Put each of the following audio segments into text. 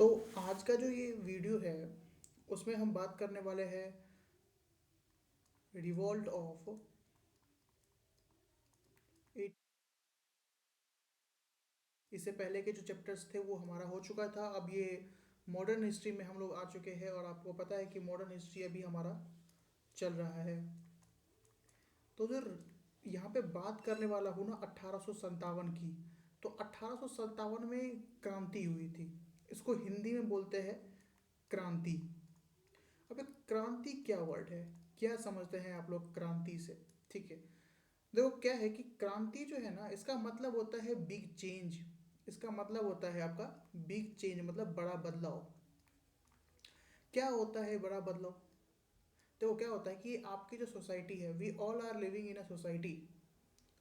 तो आज का जो ये वीडियो है उसमें हम बात करने वाले हैं रिवॉल्ट ऑफ एट। इससे पहले के जो चैप्टर्स थे वो हमारा हो चुका था। अब ये मॉडर्न हिस्ट्री में हम लोग आ चुके हैं और आपको पता है कि मॉडर्न हिस्ट्री अभी हमारा चल रहा है। तो जो यहाँ पे बात करने वाला हूँ ना 1857 की। तो 1857 में क्रांति हुई थी। इसको हिंदी में बोलते हैं क्रांति। अब ये क्रांति क्या वर्ड है, क्या समझते हैं आप लोग क्रांति से? ठीक है, देखो क्या है कि क्रांति जो है ना इसका मतलब होता है बिग चेंज। इसका मतलब होता है आपका बिग चेंज, मतलब बड़ा बदलाव। क्या होता है बड़ा बदलाव? देखो क्या होता है कि आपकी जो सोसाइटी है, we all are living in a society,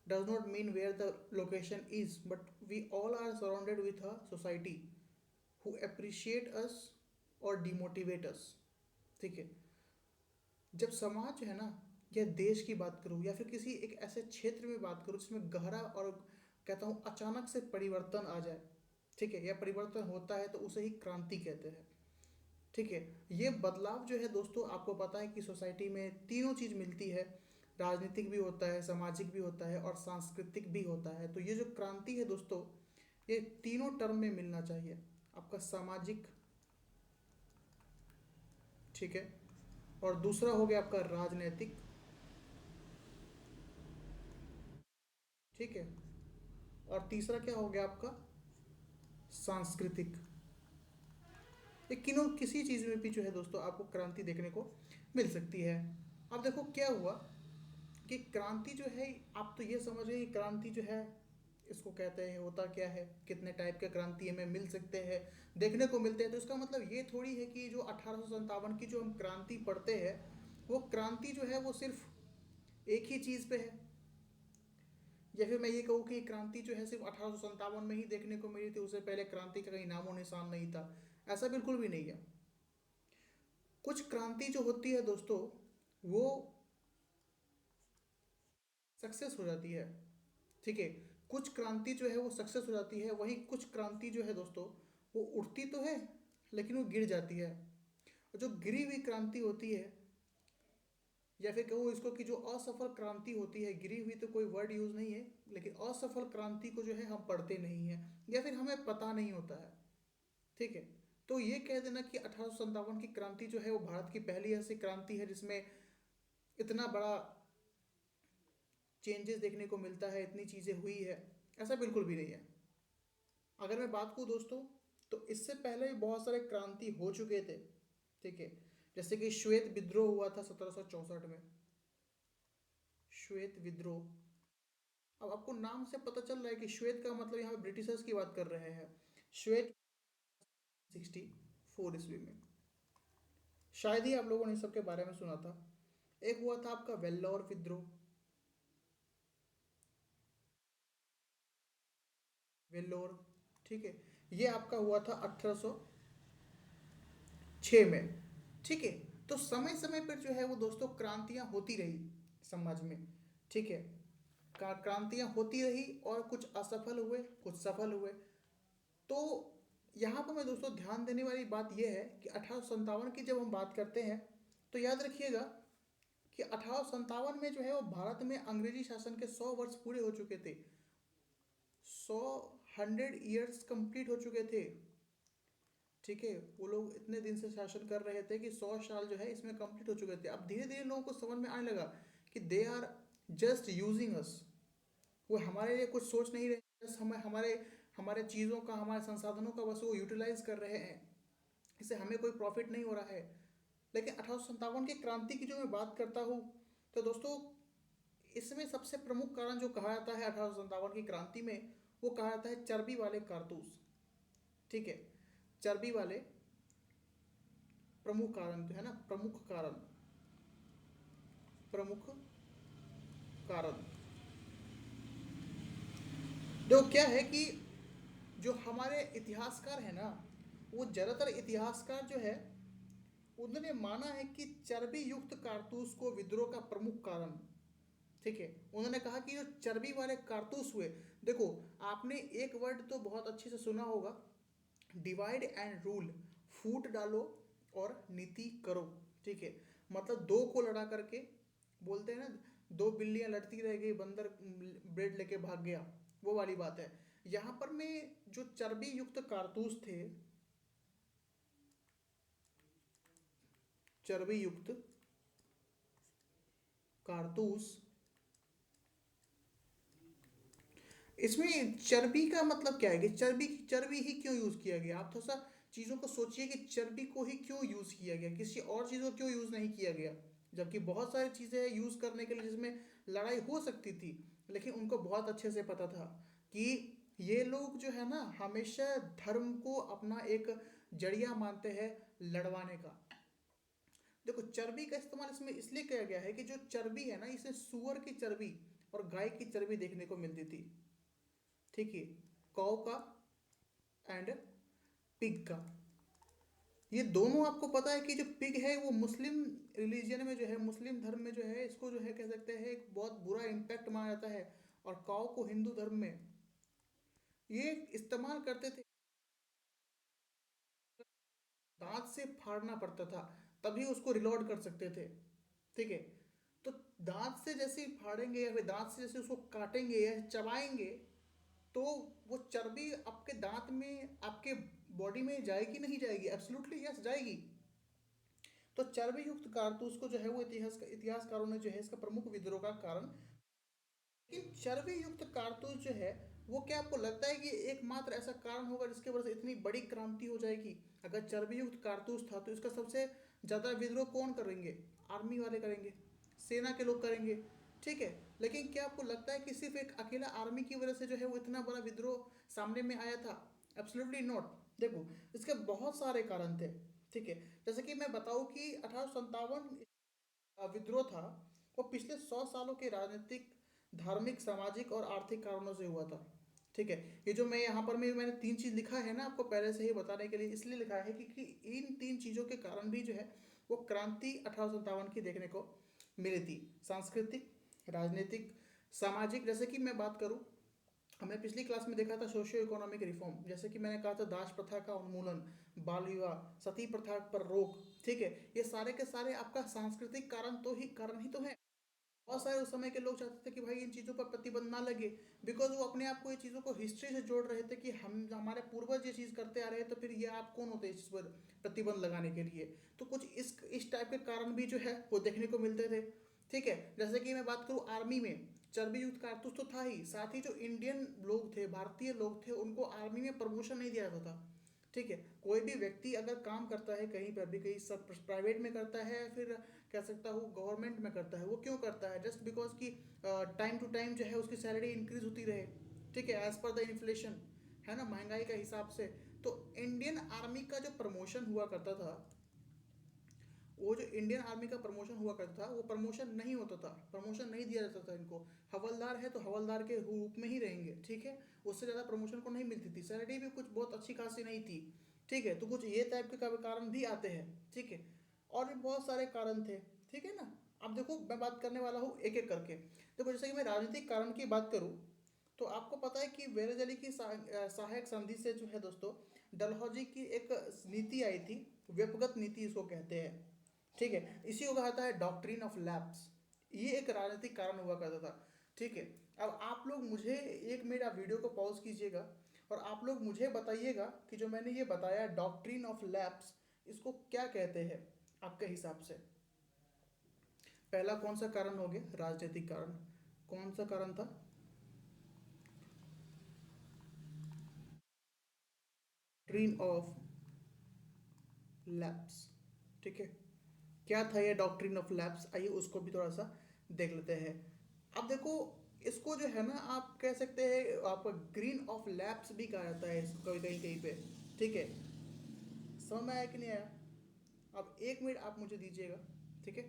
does not mean where the location is, but we all are surrounded with a society who appreciate us और डिमोटिवेट अस। ठीक है, जब समाज है ना या देश की बात करूँ या फिर किसी एक ऐसे क्षेत्र में बात करूँ जिसमें गहरा और कहता हूँ अचानक से परिवर्तन आ जाए, ठीक है, या परिवर्तन होता है तो उसे ही क्रांति कहते हैं। ठीक है, ये बदलाव जो है दोस्तों आपको पता है कि सोसाइटी में तीनों चीज़ मिलती है। राजनीतिक भी होता है, सामाजिक भी होता है और सांस्कृतिक भी होता है। तो ये जो क्रांति है दोस्तों, ये तीनों टर्म में मिलना चाहिए। आपका सामाजिक, ठीक है, और दूसरा हो गया आपका राजनीतिक, ठीक है, और तीसरा क्या हो गया आपका सांस्कृतिक। ये किन्हों किसी चीज़ में भी जो है दोस्तों आपको क्रांति देखने को मिल सकती है। अब देखो क्या हुआ कि क्रांति जो है, आप तो ये समझ रहे हैं कि क्रांति जो है इसको कहते हैं, होता क्या है, कितने टाइप के क्रांति हमें मिल सकते हैं, देखने को मिलते हैं। तो इसका मतलब ये थोड़ी है कि जो 1857 की जो हम क्रांति पढ़ते हैं वो क्रांति जो है वो सिर्फ एक ही चीज़ पे है, या फिर मैं ये कहूँ कि क्रांति जो है सिर्फ 1857 में ही देखने को मिली थी, उससे पहले क्रांति का कहीं नामो निशान नहीं था। ऐसा बिल्कुल भी नहीं है। कुछ क्रांति जो होती है दोस्तों वो सक्सेस हो जाती है। ठीक है, कुछ क्रांति जो है वो सक्सेस हो जाती है, वहीं कुछ क्रांति जो है दोस्तों वो उठती तो है लेकिन वो गिर जाती है। और जो गिरी हुई क्रांति होती है, या फिर कहूँ इसको कि जो असफल क्रांति होती है, गिरी हुई तो कोई वर्ड यूज़ नहीं है, लेकिन असफल क्रांति को जो है हम पढ़ते नहीं हैं या फिर हमें पता नहीं होता है। ठीक है, तो ये कह देना कि 1857 की क्रांति जो है वो भारत की पहली ऐसी क्रांति है जिसमें इतना बड़ा चेंजेस देखने को मिलता है, इतनी चीज़ें हुई है, ऐसा बिल्कुल भी नहीं है। अगर मैं बात करूँ दोस्तों तो इससे पहले भी बहुत सारे क्रांति हो चुके थे। ठीक है, जैसे कि श्वेत विद्रोह हुआ था 1764 में। श्वेत विद्रोह, अब आपको नाम से पता चल रहा है कि श्वेत का मतलब यहाँ पे ब्रिटिशर्स की बात कर रहे हैं। श्वेत 64 ईस्वी में, शायद ही आप लोगों ने सबके बारे में सुना था। एक हुआ था आपका वेल्लोर विद्रोह। वेल्लोर, ठीक है, ये आपका हुआ था 1806 में। ठीक है, तो समय समय पर जो है वो दोस्तों क्रांतियां होती रही समाज में। ठीक है, क्रांतियां होती रही और कुछ असफल हुए, कुछ सफल हुए। तो यहाँ पर मैं दोस्तों ध्यान देने वाली बात यह है कि 1857 की जब हम बात करते हैं तो याद रखिएगा कि 1857 में जो है वो भारत में अंग्रेजी शासन के 100 वर्ष पूरे हो चुके थे। 100 ईयर्स कंप्लीट हो चुके थे। ठीक है, वो लोग इतने दिन से शासन कर रहे थे कि 100 साल जो है इसमें कंप्लीट हो चुके थे। अब धीरे धीरे लोगों को समझ में आने लगा कि दे आर जस्ट यूजिंग अस। वो हमारे लिए कुछ सोच नहीं रहे, बस हमें हमारे हमारे चीज़ों का, हमारे संसाधनों का बस वो यूटिलाइज कर रहे हैं। इससे हमें कोई प्रॉफिट नहीं हो रहा है। लेकिन 1857 की क्रांति की जो मैं बात करता हूँ तो दोस्तों इसमें सबसे प्रमुख कारण जो कहा जाता है 1857 की क्रांति में, वो कहा जाता है चर्बी वाले कारतूस। ठीक है, चर्बी वाले प्रमुख कारण जो है ना, प्रमुख कारण, प्रमुख कारण, जो क्या है कि जो हमारे इतिहासकार है ना, वो ज़्यादातर इतिहासकार जो है उन्होंने माना है कि चर्बी युक्त कारतूस को विद्रोह का प्रमुख कारण। ठीक है, उन्होंने कहा कि जो चर्बी वाले कारतूस हुए, देखो आपने एक वर्ड तो बहुत अच्छे से सुना होगा, डिवाइड एंड रूल, फूट डालो और नीति करो। ठीक है, मतलब दो को लड़ा करके, बोलते हैं ना, दो बिल्लियां लड़ती रह गई, बंदर ब्रेड लेके भाग गया, वो वाली बात है। यहाँ पर में जो चर्बी युक्त कारतूस थे, चर्बी युक्त कारतूस, इसमें चर्बी का मतलब क्या है कि चर्बी चर्बी ही क्यों यूज किया गया? आप थोड़ा सा चीजों को सोचिए कि चर्बी को ही क्यों यूज किया गया, किसी और चीज को क्यों यूज नहीं किया गया? जबकि बहुत सारी चीजें यूज करने के लिए जिसमें लड़ाई हो सकती थी, लेकिन उनको बहुत अच्छे से पता था कि ये लोग जो है ना हमेशा धर्म को अपना एक जरिया मानते हैं लड़वाने का। देखो, चर्बी का इस्तेमाल इसमें इसलिए किया गया है कि जो चर्बी है ना, इसे सुअर की चर्बी और गाय की चर्बी देखने को मिलती थी। ठीक है, कौ का एंड पिग का। ये दोनों आपको पता है कि जो पिग है वो मुस्लिम रिलीजन में जो है, मुस्लिम धर्म में जो है, इसको जो है कह सकते हैं एक बहुत बुरा इम्पैक्ट माना जाता है। और काऊ को हिंदू धर्म में ये इस्तेमाल करते थे, दांत से फाड़ना पड़ता था तभी उसको रिलोड कर सकते थे। ठीक है, तो दांत से जैसे ही फाड़ेंगे या फिर दांत से जैसे उसको काटेंगे या चबाएंगे, तो वो चर्बी आपके दांत में, आपके बॉडी में जाएगी नहीं जाएगी? एब्सोल्युटली यस, जाएगी। तो चर्बी युक्त कारतूस को जो है वो इतिहासकारों ने जो है इसका प्रमुख विद्रोह का कारण। लेकिन चर्बी युक्त कारतूस जो है, वो क्या आपको लगता है कि एकमात्र ऐसा कारण होगा जिसके वजह से इतनी बड़ी क्रांति हो जाएगी? अगर चर्बी युक्त कारतूस था तो इसका सबसे ज़्यादा विद्रोह कौन करेंगे? आर्मी वाले करेंगे, सेना के लोग करेंगे। ठीक है, लेकिन क्या आपको लगता है कि सिर्फ एक अकेला आर्मी की वजह से जो है वो इतना बड़ा विद्रोह सामने में आया था? Absolutely not. देखो, इसके बहुत सारे कारण थे। ठीक है, जैसे कि मैं बताऊं कि 1857 विद्रोह था, वो पिछले 100 सालों के राजनीतिक, धार्मिक, सामाजिक और आर्थिक कारणों से हुआ था। ठीक है, ये जो मैं यहाँ पर मैंने तीन चीज लिखा है ना आपको पहले से ही बताने के लिए, इसलिए लिखा है कि इन तीन चीजों के कारण भी जो है वो क्रांति 1857 की देखने को मिली थी। सांस्कृतिक, राजनीतिक, सामाजिक, जैसे कि मैं बात करूँ, हमने पिछली क्लास में देखा था सोशियो इकोनॉमिक रिफॉर्म, जैसे कि मैंने कहा था दास प्रथा का उन्मूलन, बाल विवाह, सती प्रथा पर रोक। ठीक है, ये सारे के सारे आपका सांस्कृतिक कारण ही तो है। बहुत सारे उस समय के लोग चाहते थे कि भाई इन चीज़ों पर प्रतिबंध ना लगे, बिकॉज वो अपने आप को ये चीज़ों को हिस्ट्री से जोड़ रहे थे कि हम, हमारे पूर्वज ये चीज़ करते आ रहे हैं, तो फिर ये आप कौन होते हैं इस चीज़ पर प्रतिबंध लगाने के लिए? तो कुछ इस टाइप के कारण भी जो है वो देखने को मिलते थे। ठीक है, जैसे कि मैं बात करूँ आर्मी में, चर्बी युक्त कारतूस तो था ही, साथ ही जो इंडियन लोग थे, भारतीय लोग थे, उनको आर्मी में प्रमोशन नहीं दिया जाता था। ठीक है, कोई भी व्यक्ति अगर काम करता है कहीं पर भी, कहीं सब प्राइवेट में करता है, फिर कह सकता हूँ गवर्नमेंट में करता है, वो क्यों करता है? जस्ट बिकॉज कि टाइम टू टाइम जो है उसकी सैलरी इंक्रीज होती रहे। ठीक है, एज पर द इन्फ्लेशन, है ना, महंगाई के हिसाब से। तो इंडियन आर्मी का जो प्रमोशन हुआ करता था, वो जो इंडियन आर्मी का प्रमोशन हुआ करता था, वो प्रमोशन नहीं होता था, प्रमोशन नहीं दिया जाता था इनको। हवलदार है तो हवलदार के रूप में ही रहेंगे। ठीक है, उससे ज़्यादा प्रमोशन को नहीं मिलती थी, सैलरी भी कुछ बहुत अच्छी खासी नहीं थी। ठीक है, तो कुछ ये टाइप के कारण भी आते हैं। ठीक है, और भी बहुत सारे कारण थे। ठीक है ना, अब देखो मैं बात करने वाला हूँ एक एक करके। देखो, जैसे कि मैं राजनीतिक कारण की बात करूँ, तो आपको पता है कि वेरेजली की सहायक संधि से जो है दोस्तों, डलहौजी की एक नीति आई थी, व्यक्तिगत नीति इसको कहते हैं। ठीक है, इसी को कहा जाता है डॉक्ट्रिन ऑफ लैप्स। ये एक राजनीतिक कारण हुआ करता था। ठीक है, अब आप लोग मुझे, 1 मिनट आप वीडियो को पॉज कीजिएगा और आप लोग मुझे बताइएगा कि जो मैंने ये बताया डॉक्ट्रिन ऑफ लैप्स, इसको क्या कहते हैं आपके हिसाब से? पहला कौन सा कारण हो गया? राजनीतिक कारण। कौन सा कारण था? Doctrine of lapse. ठीक है, क्या था ये डॉक्ट्रिन ऑफ लैप्स? आइए उसको भी थोड़ा सा देख लेते हैं। अब देखो, इसको जो है ना आप कह सकते हैं, आप ग्रीन ऑफ लैप्स भी कहा जाता है इसको कहीं कहीं कहीं पे। ठीक है, समझ में आया कि नहीं आया? अब 1 मिनट आप मुझे दीजिएगा। ठीक है,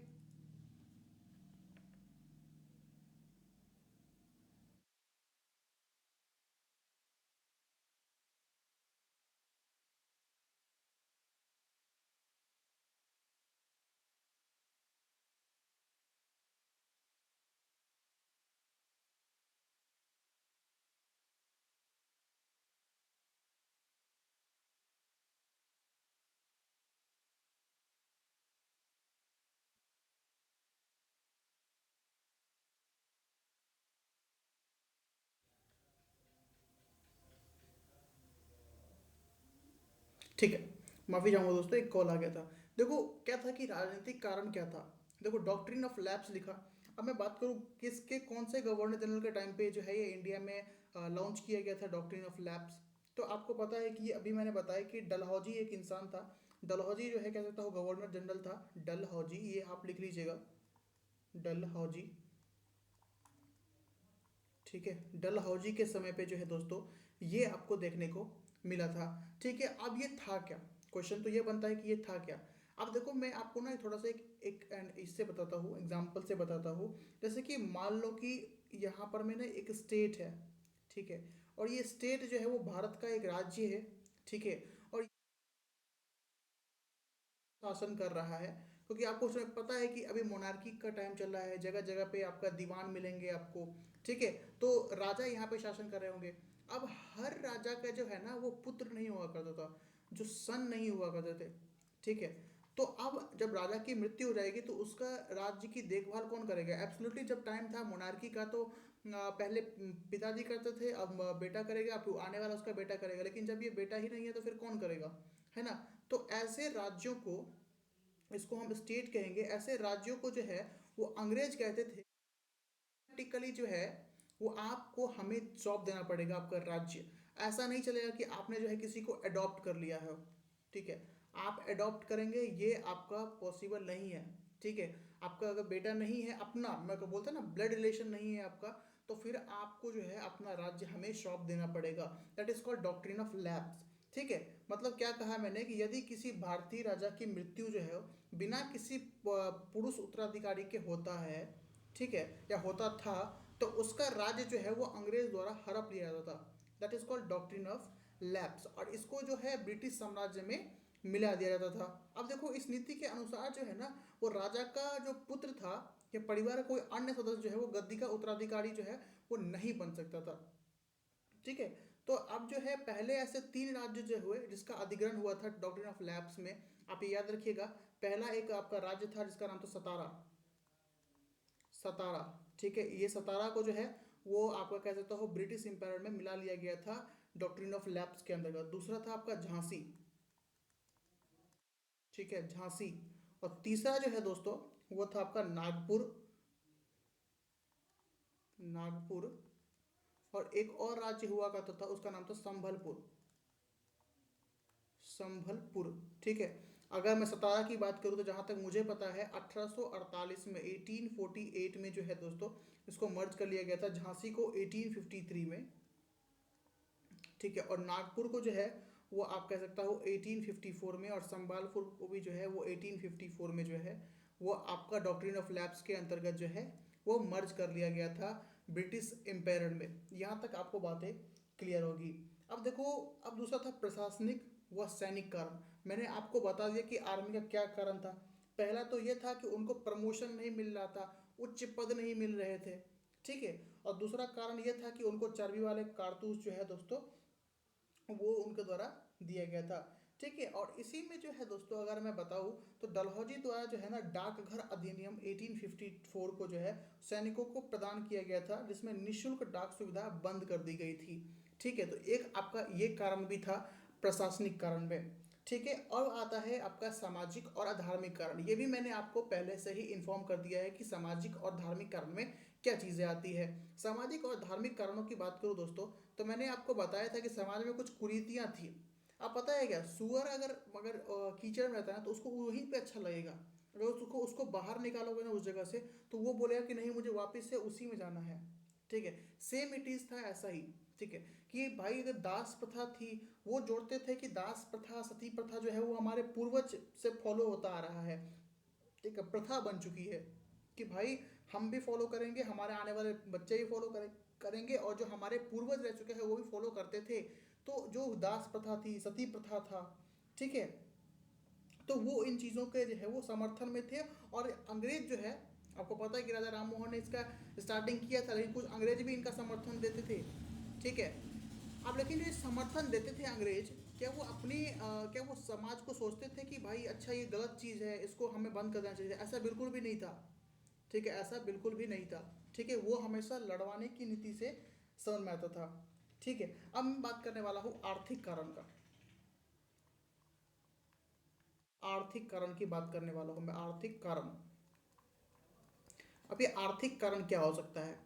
ठीक है, माफ़ी चाहूँगा दोस्तों, एक कॉल आ गया था। देखो क्या था कि राजनीतिक कारण क्या था। देखो डॉक्ट्रिन ऑफ लैप्स लिखा। अब मैं बात करूँ किसके कौन से गवर्नर जनरल के टाइम पे जो है ये इंडिया में लॉन्च किया गया था डॉक्ट्रिन ऑफ लैप्स। तो आपको पता है कि अभी मैंने बताया कि डलहौजी एक इंसान था। डलहौजी जो है कह सकता हूँ गवर्नर जनरल था। डलहौजी, ये आप लिख लीजिएगा, डलहौजी। ठीक है, डलहौजी के समय पे जो है दोस्तों ये आपको देखने को मिला था। ठीक है, अब ये था क्या, क्वेश्चन तो ये बनता है कि ये था क्या। अब देखो मैं आपको ना थोड़ा सा एक इससे बताता हूँ, एग्जाम्पल से बताता हूँ। जैसे कि मान लो कि यहाँ पर मैंने एक स्टेट है, ठीक है, और ये स्टेट जो है वो भारत का एक राज्य है, ठीक है, और शासन कर रहा है। क्योंकि आपको उसमें पता है कि अभी मोनार्की का टाइम चल रहा है, जगह जगह पे आपका दीवान मिलेंगे आपको। ठीक है, तो राजा यहाँ पे शासन कर रहे होंगे। अब हर राजा का जो है ना वो पुत्र नहीं हुआ करता था, जो सन नहीं हुआ करते थे। ठीक है, तो अब जब राजा की मृत्यु हो जाएगी तो उसका राज्य की देखभाल कौन करेगा। एब्सोल्युटली जब टाइम था मोनार्की का तो पहले पिताजी करते थे, अब बेटा करेगा, अब आने वाला उसका बेटा करेगा। लेकिन जब ये बेटा ही नहीं है तो फिर कौन करेगा, है ना। तो ऐसे राज्यों को, इसको हम स्टेट कहेंगे, ऐसे राज्यों को जो है वो अंग्रेज कहते थे। प्रैक्टिकली जो है वो आपको हमें सौंप देना पड़ेगा आपका राज्य। ऐसा नहीं चलेगा कि आपने जो है किसी को अडॉप्ट कर लिया है। ठीक है, आप अडॉप्ट करेंगे ये आपका पॉसिबल नहीं है। ठीक है, आपका अगर बेटा नहीं है अपना, मैं को बोलता ना ब्लड रिलेशन नहीं है आपका, तो फिर आपको जो है अपना राज्य हमें सौंप देना पड़ेगा। That is called doctrine of lapse. ठीक है, मतलब क्या कहा मैंने कि यदि किसी भारतीय राजा की मृत्यु जो है बिना किसी पुरुष उत्तराधिकारी के होता है, ठीक है, या होता था, तो उसका राज्य जो है वो अंग्रेज द्वारा हड़प लिया जाता था। That is called doctrine of lapse, और इसको जो है ब्रिटिश साम्राज्य में मिला दिया जाता था। अब देखो इस नीति के अनुसार जो है ना वो राजा का जो पुत्र था या परिवार का कोई अन्य सदस्य जो है वो गद्दी का उत्तराधिकारी जो है वो नहीं बन सकता था। ठीक है, तो अब जो है पहले ऐसे तीन राज्य जो हुए जिसका अधिग्रहण हुआ था डॉक्ट्रिन ऑफ लैप्स में। आप ये याद रखिएगा, पहला एक आपका राज्य था जिसका नाम था सतारा। सतारा, ठीक है, ये सतारा को जो है वो आपका कह सकता हो ब्रिटिश एम्पायर में मिला लिया गया था डॉक्ट्रिन ऑफ लैप्स के अंतर्गत। दूसरा था आपका झांसी, ठीक है, झांसी। और तीसरा जो है दोस्तों वो था आपका नागपुर, नागपुर। और एक और राज्य हुआ करता था उसका नाम था संभलपुर, संभलपुर। ठीक है, अगर मैं सतारा की बात करूं तो जहां तक मुझे पता है 1848 में, 1848 में जो है दोस्तों इसको मर्ज कर लिया गया था, झांसी को 1853 में। ठीक है, और नागपुर को जो है वो आप कह सकता हो 1854 में, और संबालपुर को भी जो है वो 1854 में जो है वो आपका डॉक्ट्रिन ऑफ लैप्स के अंतर्गत जो है वो मर्ज कर लिया गया था ब्रिटिश एम्पायर में। यहाँ तक आपको बातें क्लियर होगी। अब देखो, अब दूसरा था प्रशासनिक व सैनिक कारण। मैंने आपको बता दिया कि आर्मी का क्या कारण था। पहला तो ये था कि उनको प्रमोशन नहीं मिल रहा था, उच्च पद नहीं मिल रहे थे। ठीक है, और दूसरा कारण ये था कि उनको चर्बी वाले कारतूस जो है दोस्तों वो उनके द्वारा दिया गया था। ठीक है, और इसी में जो है दोस्तों अगर मैं बताऊं तो डलहौजी द्वारा जो है ना डाकघर अधिनियम 1854 को जो है सैनिकों को प्रदान किया गया था, जिसमें निःशुल्क डाक सुविधा बंद कर दी गई थी। ठीक है, तो एक आपका ये कारण भी था प्रशासनिक कारण में। ठीक है, अब आता है आपका सामाजिक और अधार्मिक कारण। ये भी मैंने आपको पहले से ही इन्फॉर्म कर दिया है कि सामाजिक और धार्मिक कारण में क्या चीज़ें आती है। सामाजिक और धार्मिक कारणों की बात करूँ दोस्तों तो मैंने आपको बताया था कि समाज में कुछ कुरीतियाँ थी। आप पता है क्या, सुअर अगर अगर कीचड़ में रहता है ना तो उसको वहीं पे अच्छा लगेगा। अगर उसको उसको बाहर निकालोगे ना उस जगह से तो वो बोलेगा कि नहीं मुझे वापस से उसी में जाना है। ठीक है, सेम इट इज़ था ऐसा ही। ठीक है, कि भाई अगर दास प्रथा थी, वो जोड़ते थे कि दास प्रथा सती प्रथा जो है वो हमारे पूर्वज से फॉलो होता आ रहा है। ठीक है, प्रथा बन चुकी है कि भाई हम भी फॉलो करेंगे, हमारे आने वाले बच्चे भी फॉलो करेंगे, और जो हमारे पूर्वज रह चुके हैं वो भी फॉलो करते थे। तो जो दास प्रथा थी, सती प्रथा था, ठीक है, तो वो इन चीज़ों के जो है वो समर्थन में थे। और अंग्रेज जो है, आपको पता है कि राजा राम मोहन ने इसका स्टार्टिंग किया था, लेकिन कुछ अंग्रेज भी इनका समर्थन देते थे। ठीक है, अब लेकिन जो समर्थन देते थे अंग्रेज, क्या वो अपनी क्या वो समाज को सोचते थे कि भाई अच्छा ये गलत चीज़ है इसको हमें बंद कर देना चाहिए? ऐसा बिल्कुल भी नहीं था। ठीक है, ऐसा बिल्कुल भी नहीं था। ठीक है, वो हमेशा लड़वाने की नीति से समझ में आता था। ठीक है, अब मैं बात करने वाला हूँ आर्थिक कारण का। आर्थिक कारण की बात करने वाला हूँ मैं, आर्थिक कारण। अब ये आर्थिक कारण क्या हो सकता है?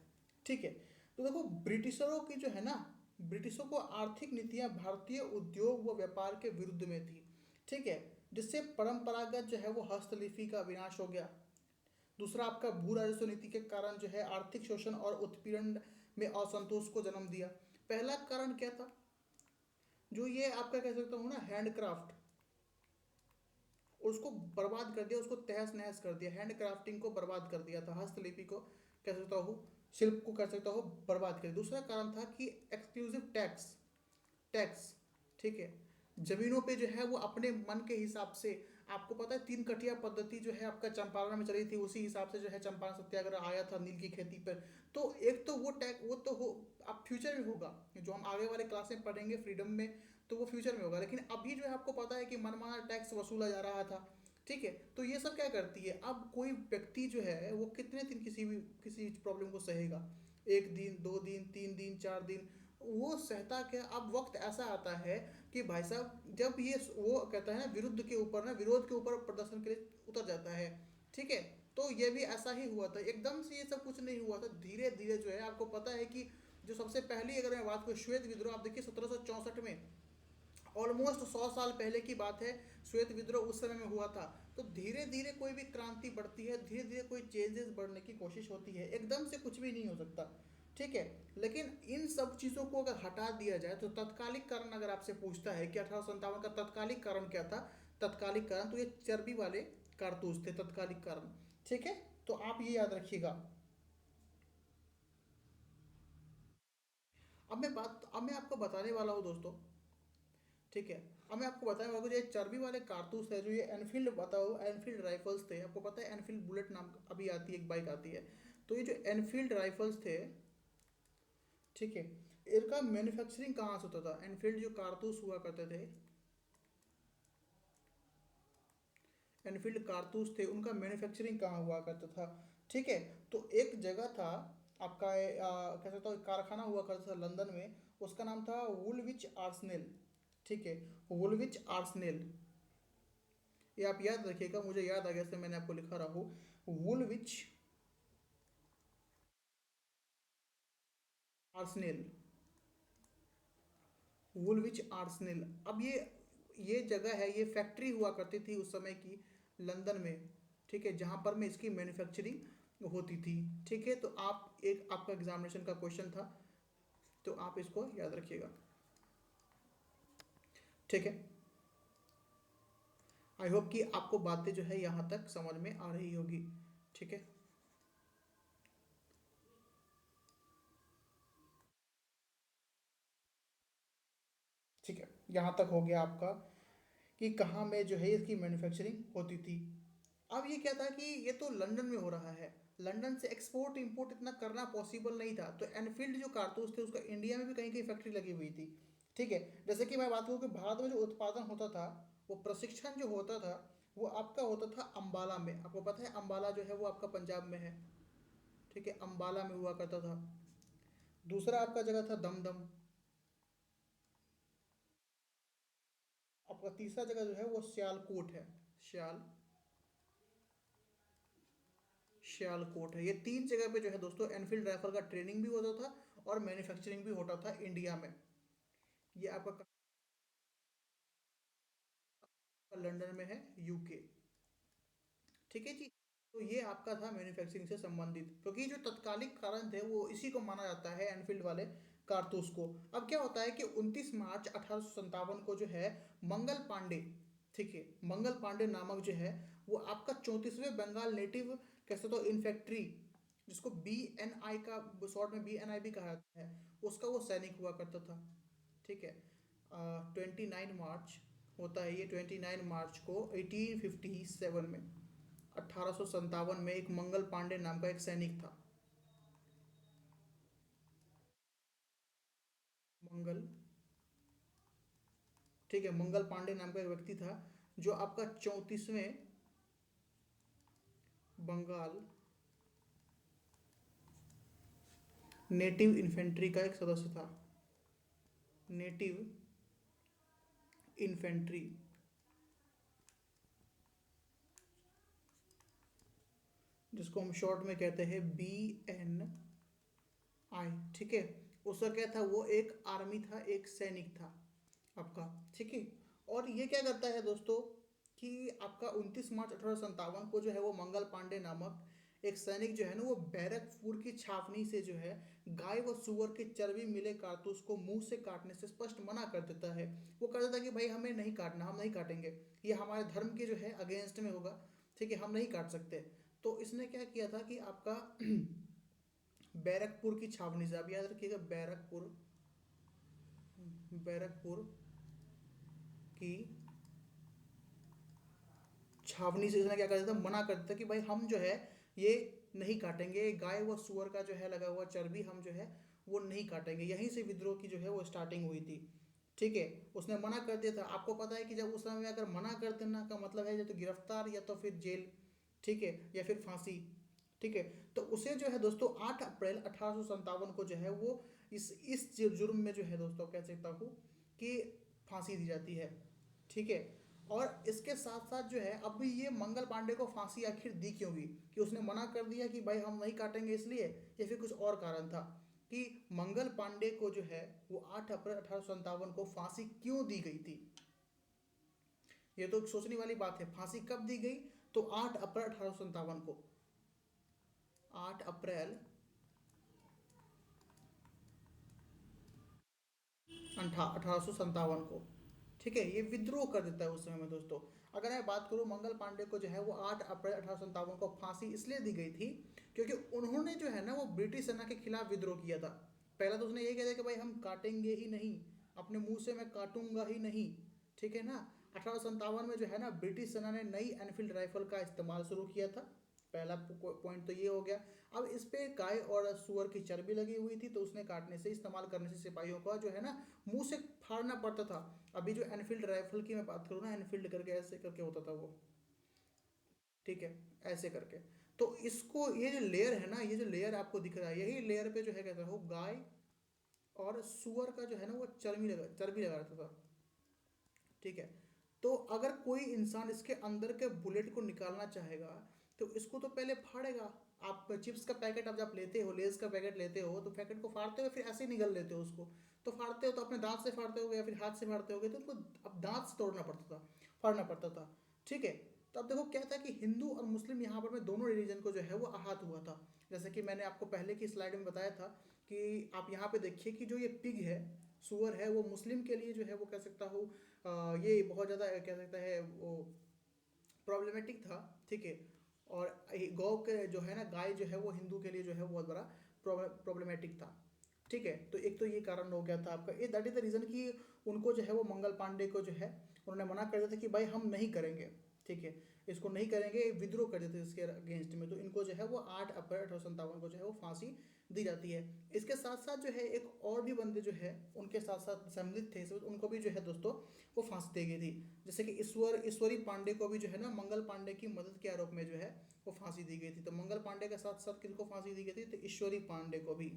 ठीक है, तो देखो ब्रिटिशरों की जो है ना, ब्रिटिशों को आर्थिक नीतियां भारतीय उद्योग व व्यापार के विरुद्ध में थी। ठीक है, जिससे परंपरागत जो है वो हस्तलिपि का विनाश हो गया। दूसरा आपका भू राजस्व नीति के कारण जो है आर्थिक शोषण और उत्पीड़न में असंतोष को जन्म दिया। पहला कारण क्या था? जो ये आपका कह सकता हूँ ना हैंडक्राफ्ट, उसको बर्बाद कर दिया, उसको तहस नहस कर दिया, हैंड क्राफ्टिंग को बर्बाद कर दिया था, हस्तलिपि को कह सकता हूँ, शिल्प को कह सकता हूँ बर्बाद कर दिया। दूसरा कारण था कि एक्सक्लूसिव टैक्स, टैक्स, ठीक है, जमीनों पे जो है वो अपने मन के हिसाब से, आपको पता है तीन कटिया पद्धति जो है आपका चंपारण में चली थी, उसी हिसाब से जो है चंपारण सत्याग्रह आया था नील की खेती पर। तो एक तो वो टैक्स, वो तो हो, अब फ्यूचर में होगा, जो हम आगे वाले क्लास में पढ़ेंगे फ्रीडम में, तो वो फ्यूचर में होगा, लेकिन अभी जो है आपको पता है कि मनमाना टैक्स वसूला जा रहा था। ठीक है, तो ये सब क्या करती है, अब कोई व्यक्ति जो है वो कितने दिन किसी प्रॉब्लम को सहेगा? एक दिन, दो दिन, तीन दिन, चार दिन, वो सहता क्या? अब वक्त ऐसा आता है कि भाई साहब जब ये वो कहता है ना विरुद्ध के ऊपर ना, विरोध के ऊपर प्रदर्शन के लिए उतर जाता है। ठीक है, तो ये भी ऐसा ही हुआ था, एकदम से ये सब कुछ नहीं हुआ था, धीरे धीरे जो है आपको पता है कि जो सबसे पहली अगर मैं बात करूँ श्वेत विद्रोह, आप देखिए 1764 में, ऑलमोस्ट 100 साल पहले की बात है, श्वेत विद्रोह उस समय में हुआ था। तो धीरे धीरे कोई भी क्रांति बढ़ती है, धीरे धीरे कोई चेंजेस बढ़ने की कोशिश होती है, एकदम से कुछ भी नहीं हो सकता। ठीक है, लेकिन इन सब चीज़ों को अगर हटा दिया जाए तो तत्कालिक कारण अगर आपसे पूछता है कि 1857 का तत्कालिक कारण क्या था, तत्कालिक कारण तो ये चर्बी वाले कारतूस थे, तत्कालिक कारण। ठीक है, तो आप ये याद रखिएगा। अब मैं आपको बताने वाला हूँ दोस्तों। ठीक है, अब मैं आपको बताने वाला हूँ, जो ये चर्बी वाले कारतूस है, जो ये एनफील्ड बताओ, एनफील्ड राइफल्स थे, आपको पता है एनफील्ड बुलेट नाम अभी आती है, एक बाइक आती है, तो ये जो एनफील्ड राइफल्स थे, ठीक है, इनका मैन्युफैक्चरिंग कहाँ से होता था? एनफील्ड जो कारतूस हुआ करते थे, एनफील्ड कारतूस थे, उनका मैन्युफैक्चरिंग कहाँ हुआ करता था? ठीक है, तो एक जगह था आपका कह सकता हूँ कारखाना हुआ करता था लंदन में, उसका नाम था वुलविच आर्सनेल। ठीक है, वुलविच आर्सनेल, ये आप याद रखिएगा, मुझे याद आ गया इसलिए मैंने आपको लिखा रहा हूँ, वुलविच आर्सनेल, वुलविच आर्सनेल। अब ये जगह है, ये फैक्ट्री हुआ करती थी उस समय की लंदन में। ठीक है, जहाँ पर में इसकी मैन्युफैक्चरिंग होती थी। ठीक है, तो आप एक आपका एग्जामिनेशन का क्वेश्चन था, तो आप इसको याद रखिएगा। ठीक है, आई होप कि आपको बातें जो है यहाँ तक समझ में आ रही होगी। ठीक है, ठीक है, यहाँ तक हो गया आपका कि कहाँ में जो है इसकी मैन्युफैक्चरिंग होती थी। अब ये क्या था कि ये तो लंदन में हो रहा है, लंदन से एक्सपोर्ट इंपोर्ट इतना करना पॉसिबल नहीं था, तो एनफील्ड जो कारतूस थे उसका इंडिया में भी कहीं कहीं फैक्ट्री लगी हुई थी। ठीक है, जैसे कि मैं बात करूँ कि भारत में जो उत्पादन होता था, वो प्रशिक्षण जो होता था, वो आपका होता था अम्बाला में। आपको पता है अम्बाला जो है वो आपका पंजाब में है। ठीक है, अम्बाला में हुआ करता था। दूसरा आपका जगह था दमदम। आपका तीसरा जगह जो है वो सियालकोट है, सियाल सियालकोट है। ये तीन जगह पे जो है दोस्तों एनफील्ड राइफल का ट्रेनिंग भी होता था और मैन्युफैक्चरिंग भी होता था इंडिया में। ये आपका लंदन में है, यूके। ठीक है जी, तो ये आपका था मैन्युफैक्चरिंग से संबंधित, क्योंकि जो तत्कालिक कारण थे वो इसी को माना जाता है, एनफील्ड वाले कारतूस को। अब क्या होता है कि 29 मार्च 1857 को जो है मंगल पांडे, ठीक है, मंगल पांडे नामक जो है वो आपका 34वें बंगाल नेटिव कैसे तो इन्फेंट्री, जिसको BNI का शॉर्ट में BNI भी कहा जाता है, उसका वो सैनिक हुआ करता था। ठीक है, 29 मार्च होता है ये, 29 मार्च को 1857 में, 1857 में एक मंगल पांडे नाम का एक सैनिक था। मंगल, ठीक है, मंगल पांडे नाम का एक व्यक्ति था, जो आपका 34वें बंगाल नेटिव इन्फेंट्री का एक सदस्य था। नेटिव इन्फेंट्री, जिसको हम शॉर्ट में कहते हैं BNI। ठीक है, उसका क्या था, वो एक आर्मी था, एक सैनिक था आपका। ठीक है, और ये क्या करता है दोस्तों कि आपका 29 मार्च 1857 को जो है वो मंगल पांडे नामक एक सैनिक जो है ना, वो बैरकपुर की छावनी से जो है गाय व सुअर के चर्बी मिले कारतूस को मुंह से काटने से स्पष्ट मना कर देता है। वो कर देता है कि भाई हमें नहीं काटना, हम नहीं काटेंगे, ये हमारे धर्म के जो है अगेंस्ट में होगा। ठीक है, हम नहीं काट सकते। तो इसने क्या किया था कि आपका बैरकपुर की छावनी से, आप याद रखिएगा, बैरकपुर, बैरकपुर की छावनी से इसने क्या कर दिया था, मना कर दिया था कि भाई हम जो है ये नहीं काटेंगे, गाय व सुअर का जो है लगा हुआ चर्बी हम जो है वो नहीं काटेंगे। यहीं से विद्रोह की जो है वो स्टार्टिंग हुई थी। ठीक है, उसने मना कर दिया था। आपको पता है कि जब उस समय में अगर मना कर देना का मतलब है या तो गिरफ्तार या तो फिर जेल, ठीक है, या फिर फांसी। ठीक है, तो उसे जो है दोस्तों 8 अप्रैल 1857 को जो है वो इस जुर्म में जो है दोस्तों कह सकता हूँ कि फांसी दी जाती है। ठीक है, और इसके साथ साथ जो है अब ये मंगल पांडे को फांसी आखिर दी क्यों गई, कि उसने मना कर दिया कि भाई हम नहीं काटेंगे इसलिए, या फिर कुछ और कारण था कि मंगल पांडे को जो है वो 8 अप्रैल 1857 को फांसी क्यों दी गई थी। ये तो सोचने वाली बात है, फांसी कब दी गई, तो 8 अप्रैल 1857 को, 8 अप्रैल 1857 को। ठीक है, ये विद्रोह कर देता है उस समय में दोस्तों। अगर मैं बात करूं, मंगल पांडे को जो है वो 8 अप्रैल 1857 को फांसी इसलिए दी गई थी क्योंकि उन्होंने जो है ना वो ब्रिटिश सेना के खिलाफ विद्रोह किया था। पहला तो उसने ये कह दिया कि भाई हम काटेंगे ही नहीं, अपने मुंह से मैं काटूंगा ही नहीं। ठीक है ना, 1857 में जो है ना ब्रिटिश सेना ने नई एनफील्ड राइफल का इस्तेमाल शुरू किया था। पहला पॉइंट तो ये हो गया। अब इस पे गाय और सुअर की चर्बी लगी हुई थी, तो उसने काटने से, इस्तेमाल करने से सिपाहियों का जो है ना मुंह से फाड़ना पड़ता था। अभी जो एनफील्ड राइफल की मैं बात करूँ ना, एनफील्ड करके ऐसे करके होता था वो। ठीक है, ऐसे करके। तो इसको, ये जो लेयर है ना, ये जो लेयर आपको दिख रहा है, यही लेयर पे जो है कहता हूँ गाय और सुअर का जो है ना वो चर्बी लगा रहता था। ठीक है, तो अगर कोई इंसान इसके अंदर के बुलेट को निकालना चाहेगा तो इसको तो पहले फाड़ेगा। आप चिप्स का पैकेट अब जब लेते हो, लेज का पैकेट लेते हो, तो पैकेट को फाड़ते हो फिर ऐसे ही निगल लेते हो उसको। तो फाड़ते हो तो अपने दांत से फाड़ते हो या फिर हाथ से फाड़ते होगे, तो उसको अब दांत से तोड़ना पड़ता था, फाड़ना पड़ता था। ठीक है, तो अब देखो क्या था कि हिंदू और मुस्लिम यहाँ पर में दोनों रिलीजन को जो है वो आहत हुआ था। जैसे कि मैंने आपको पहले की स्लाइड में बताया था कि आप यहाँ पे देखिए कि जो ये पिग है, सुअर है, वो मुस्लिम के लिए जो है वो कह सकता हूँ ये बहुत ज़्यादा कह सकता है वो प्रॉब्लमेटिक था। ठीक है, और गौ के जो है ना, गाय जो है वो हिंदू के लिए जो है बहुत बड़ा प्रॉब्लमेटिक था। ठीक है, तो एक तो ये कारण हो गया था आपका, ये दैट इज द रीज़न कि उनको जो है वो मंगल पांडे को जो है उन्होंने मना कर दिया था कि भाई हम नहीं करेंगे। ठीक है, इसको नहीं करेंगे, विद्रोह कर देते इसके अगेंस्ट में। तो इनको जो है वो 8 अप्रैल 1857 को जो है वो फांसी दी जाती है। इसके साथ साथ जो है एक और भी बंदे जो है उनके साथ साथ सम्मिलित थे इसमें, उनको भी जो है दोस्तों वो फांसी दी गई थी। जैसे कि ईश्वरी पांडे को भी जो है ना मंगल पांडे की मदद के आरोप में जो है वो फांसी दी गई थी। तो मंगल पांडे के साथ साथ किनको फांसी दी गई थी, तो ईश्वरी पांडे को भी।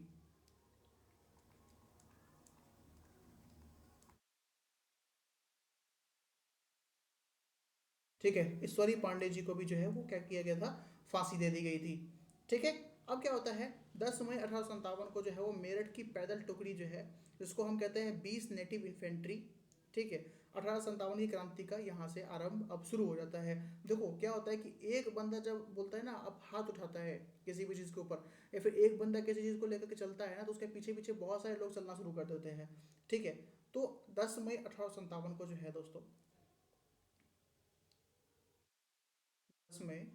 ठीक है, ईश्वरी पांडे जी को भी जो है वो क्या किया गया था, फांसी दे दी गई थी। ठीक है, अब क्या होता है, 10 मई 1857 को जो है वो मेरठ की पैदल टुकड़ी जो है, जिसको हम कहते हैं 20 नेटिव इन्फेंट्री। ठीक है, 1857 की क्रांति का यहाँ से आरंभ अब शुरू हो जाता है। देखो क्या होता है कि एक बंदा जब बोलता है ना, अब हाथ उठाता है किसी भी चीज़ के ऊपर, या फिर एक बंदा किसी चीज़ को लेकर के चलता है ना, तो उसके पीछे पीछे बहुत सारे लोग चलना शुरू कर देते हैं। ठीक है, तो 10 मई 1857 को जो है दोस्तों, 10 मई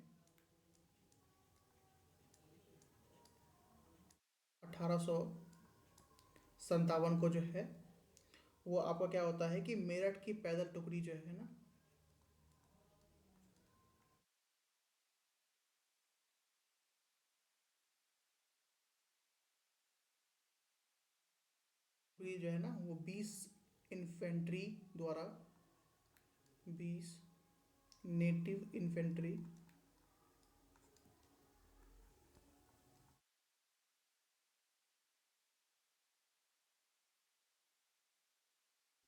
1857 को जो है वो आपका क्या होता है कि मेरठ की पैदल टुकड़ी जो है ना, टुकड़ी जो है ना वो 20 इन्फेंट्री द्वारा, 20 नेटिव इन्फेंट्री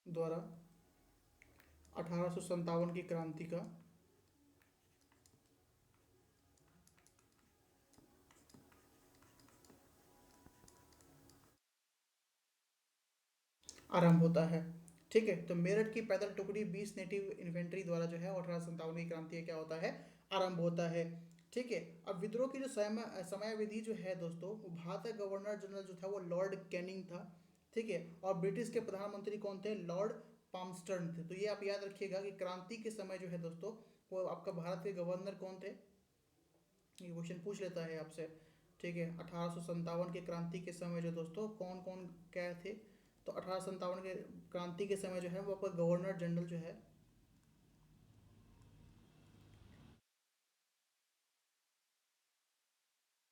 द्वारा 1857 की क्रांति का आरंभ होता है। ठीक है, तो मेरठ की पैदल टुकड़ी 20 नेटिव इन्फेंट्री द्वारा जो है 1857 की क्रांति क्या होता है, आरंभ होता है। ठीक है, अब विद्रोह की जो समयावधि जो है दोस्तों, वो भारत का गवर्नर जनरल जो था वो लॉर्ड कैनिंग था। ठीक है, और ब्रिटिश के प्रधानमंत्री कौन थे, लॉर्ड पामस्टर्न थे। तो ये आप याद रखिएगा कि क्रांति के समय जो है दोस्तों, वो आपका भारत के गवर्नर कौन थे, ये क्वेश्चन पूछ लेता है आपसे। ठीक है, 1857 के क्रांति के समय जो दोस्तों कौन कौन क्या थे, तो 1857 के क्रांति के समय जो है वो आपका गवर्नर जनरल जो है,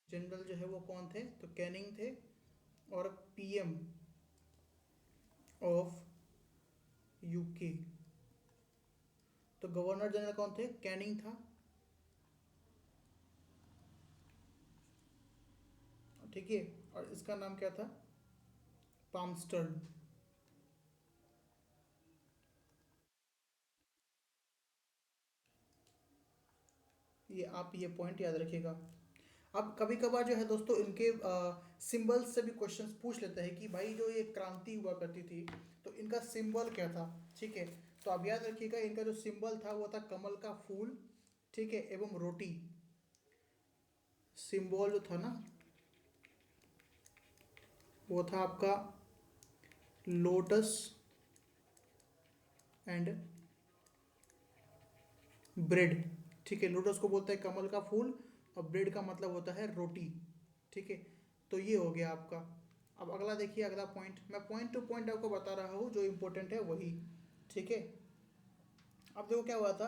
जनरल जो है वो कौन थे, तो कैनिंग थे। और पीएम ऑफ यूके, तो गवर्नर जनरल कौन थे, कैनिंग था। ठीक है, और इसका नाम क्या था, पामस्टर्न। ये आप ये पॉइंट याद रखिएगा। अब कभी कभार जो है दोस्तों इनके सिंबल्स से भी क्वेश्चंस पूछ लेते हैं कि भाई जो ये क्रांति हुआ करती थी तो इनका सिंबल क्या था। ठीक है, तो आप याद रखिएगा इनका जो सिंबल था वो था कमल का फूल। ठीक है, एवं रोटी। सिंबल जो था ना वो था आपका लोटस एंड ब्रेड। ठीक है, लोटस को बोलते हैं कमल का फूल और ब्रेड का मतलब होता है रोटी। ठीक है, तो ये हो गया आपका। अब अगला देखिए, अगला पॉइंट मैं पॉइंट टू पॉइंट आपको बता रहा हूँ, जो इंपॉर्टेंट है वही। ठीक है, अब देखो क्या हुआ था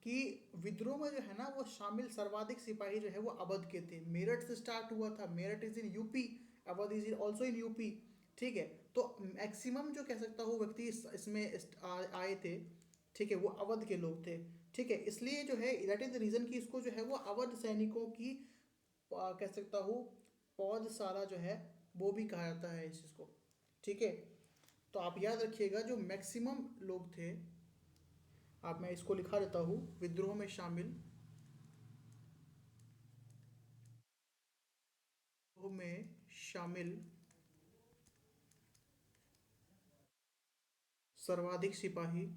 कि विद्रोह में जो है ना वो शामिल सर्वाधिक सिपाही जो है वो अवध के थे। मेरठ से स्टार्ट हुआ था, Meerut is in UP, Awadh is also in UP. ठीक है, तो मैक्सिमम जो कह सकता हूँ व्यक्ति इसमें आए थे। ठीक है, वो अवध के लोग थे। ठीक है, इसलिए जो है दैट इज द रीजन कि इसको जो है वो अवध सैनिकों की कह सकता हूँ पौधशाला जो है वो भी कहा जाता है इस चीज़ को। ठीक है, तो आप याद रखिएगा जो मैक्सिमम लोग थे, आप मैं इसको लिखा देता हूँ, विद्रोह में शामिल, विद्रोह में शामिल सर्वाधिक सिपाही,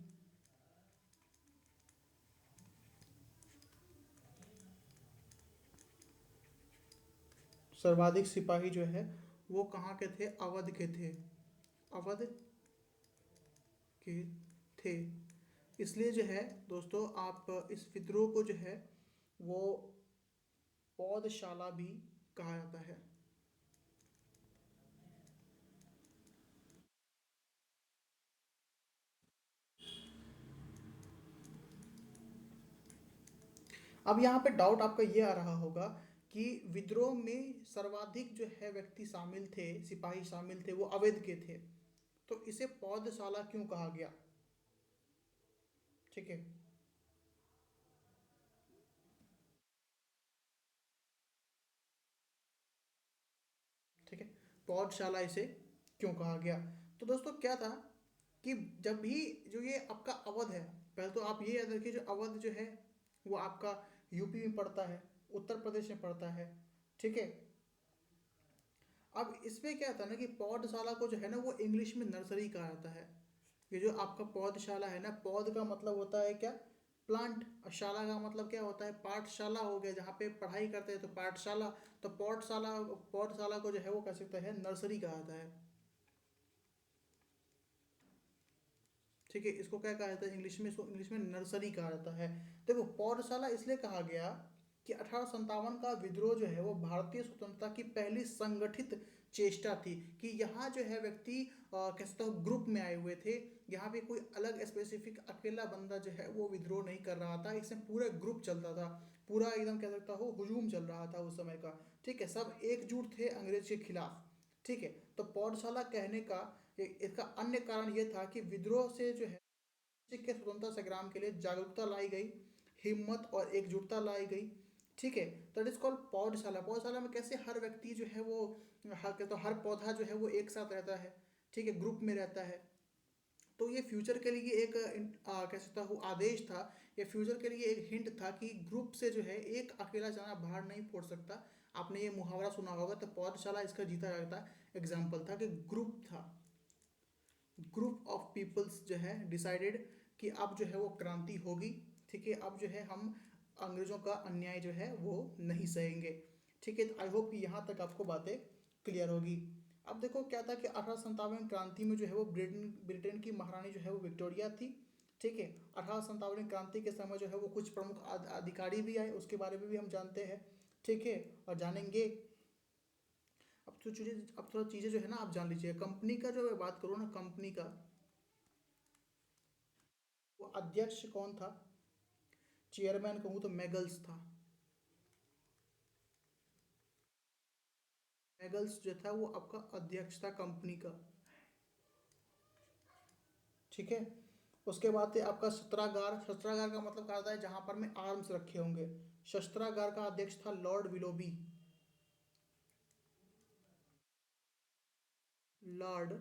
सर्वाधिक सिपाही जो है वो कहाँ के थे, अवध के थे, अवध के थे। इसलिए जो है दोस्तों आप इस विद्रोह को जो है वो पौधशाला भी कहा जाता है। अब यहाँ पे डाउट आपका ये आ रहा होगा कि विद्रोह में सर्वाधिक जो है व्यक्ति शामिल थे, सिपाही शामिल थे, वो अवैध के थे, तो इसे पौधशाला क्यों कहा गया। ठीक है, ठीक है, पौधशाला इसे क्यों कहा गया। तो दोस्तों क्या था कि जब भी जो ये आपका अवध है, पहले तो आप ये याद रखिए जो अवध जो है वो आपका यूपी में पड़ता है, उत्तर प्रदेश में पड़ता है। ठीक है, अब इसमें क्या था ना कि पौधशाला को जो है ना वो इंग्लिश में नर्सरी कहा जाता है। ये जो आपका पौधशाला है ना, पौध का मतलब होता है क्या, प्लांट, और शाला का मतलब क्या होता है, पाठशाला हो गया, जहाँ पे पढ़ाई करते हैं तो पाठशाला। तो पौधशाला, पौधशाला को जो है वो कह सकते हैं नर्सरी कहा जाता है। ठीक है, इसको क्या कहा जाता है इंग्लिश में, इसको इंग्लिश में नर्सरी कहा जाता है। देखो पौधशाला इसलिए कहा गया कि 1857 का विद्रोह जो है वो भारतीय स्वतंत्रता की पहली संगठित चेष्टा थी। कि यहाँ जो है व्यक्ति कह सकता हूँ ग्रुप में आए हुए थे। यहाँ पे कोई अलग स्पेसिफिक अकेला बंदा जो है वो विद्रोह नहीं कर रहा था, इसमें पूरा ग्रुप चलता था, पूरा एकदम कह सकता हूँ हुजूम चल रहा था उस समय का। ठीक है, सब एकजुट थे अंग्रेज के खिलाफ। ठीक है, तो पौधशाला कहने का इसका अन्य कारण ये था कि विद्रोह से जो है देश के स्वतंत्रता संग्राम के लिए जागरूकता लाई गई, हिम्मत और एकजुटता लाई गई। ठीक है, दैट इज कॉल्ड पौधशाला। पौधशाला में कैसे हर व्यक्ति जो है वो तो हर पौधा जो है वो एक साथ रहता है। ठीक है, ग्रुप में रहता है। तो ये फ्यूचर के लिए एक कह सकता हूँ आदेश था, या फ्यूचर के लिए एक हिंट था कि ग्रुप से जो है एक अकेला चना बाहर नहीं फोड़ सकता। आपने ये मुहावरा सुना होगा, तो पौधशाला इसका जीता जाता एग्जाम्पल था कि ग्रुप था, ग्रुप ऑफ पीपल्स जो है डिसाइडेड कि अब जो है वो क्रांति होगी। ठीक है, अब जो है हम अंग्रेजों का अन्याय जो है वो नहीं सहेंगे। ठीक है, आई होप कि यहाँ तक आपको बातें क्लियर होगी। अब देखो क्या था कि 1857 क्रांति में जो है वो ब्रिटेन ब्रिटेन की महारानी जो है वो विक्टोरिया थी। ठीक है, 1857 क्रांति के समय जो है वो कुछ प्रमुख अधिकारी भी आए, उसके बारे में भी हम जानते हैं। ठीक है, और जानेंगे। अब थोड़ा चीज़ें जो है ना आप जान लीजिए। कंपनी का जो मैं बात करूँ ना, कंपनी का वो अध्यक्ष कौन था? चेयरमैन कहूँ तो मैगल्स था। मैगल्स जो था वो आपका अध्यक्ष था कंपनी का। ठीक है, उसके बाद है आपका शस्त्रागार। शस्त्रागार का मतलब क्या होता है? जहां पर में आर्म्स रखे होंगे। शस्त्रागार का अध्यक्ष था लॉर्ड विलोबी। लॉर्ड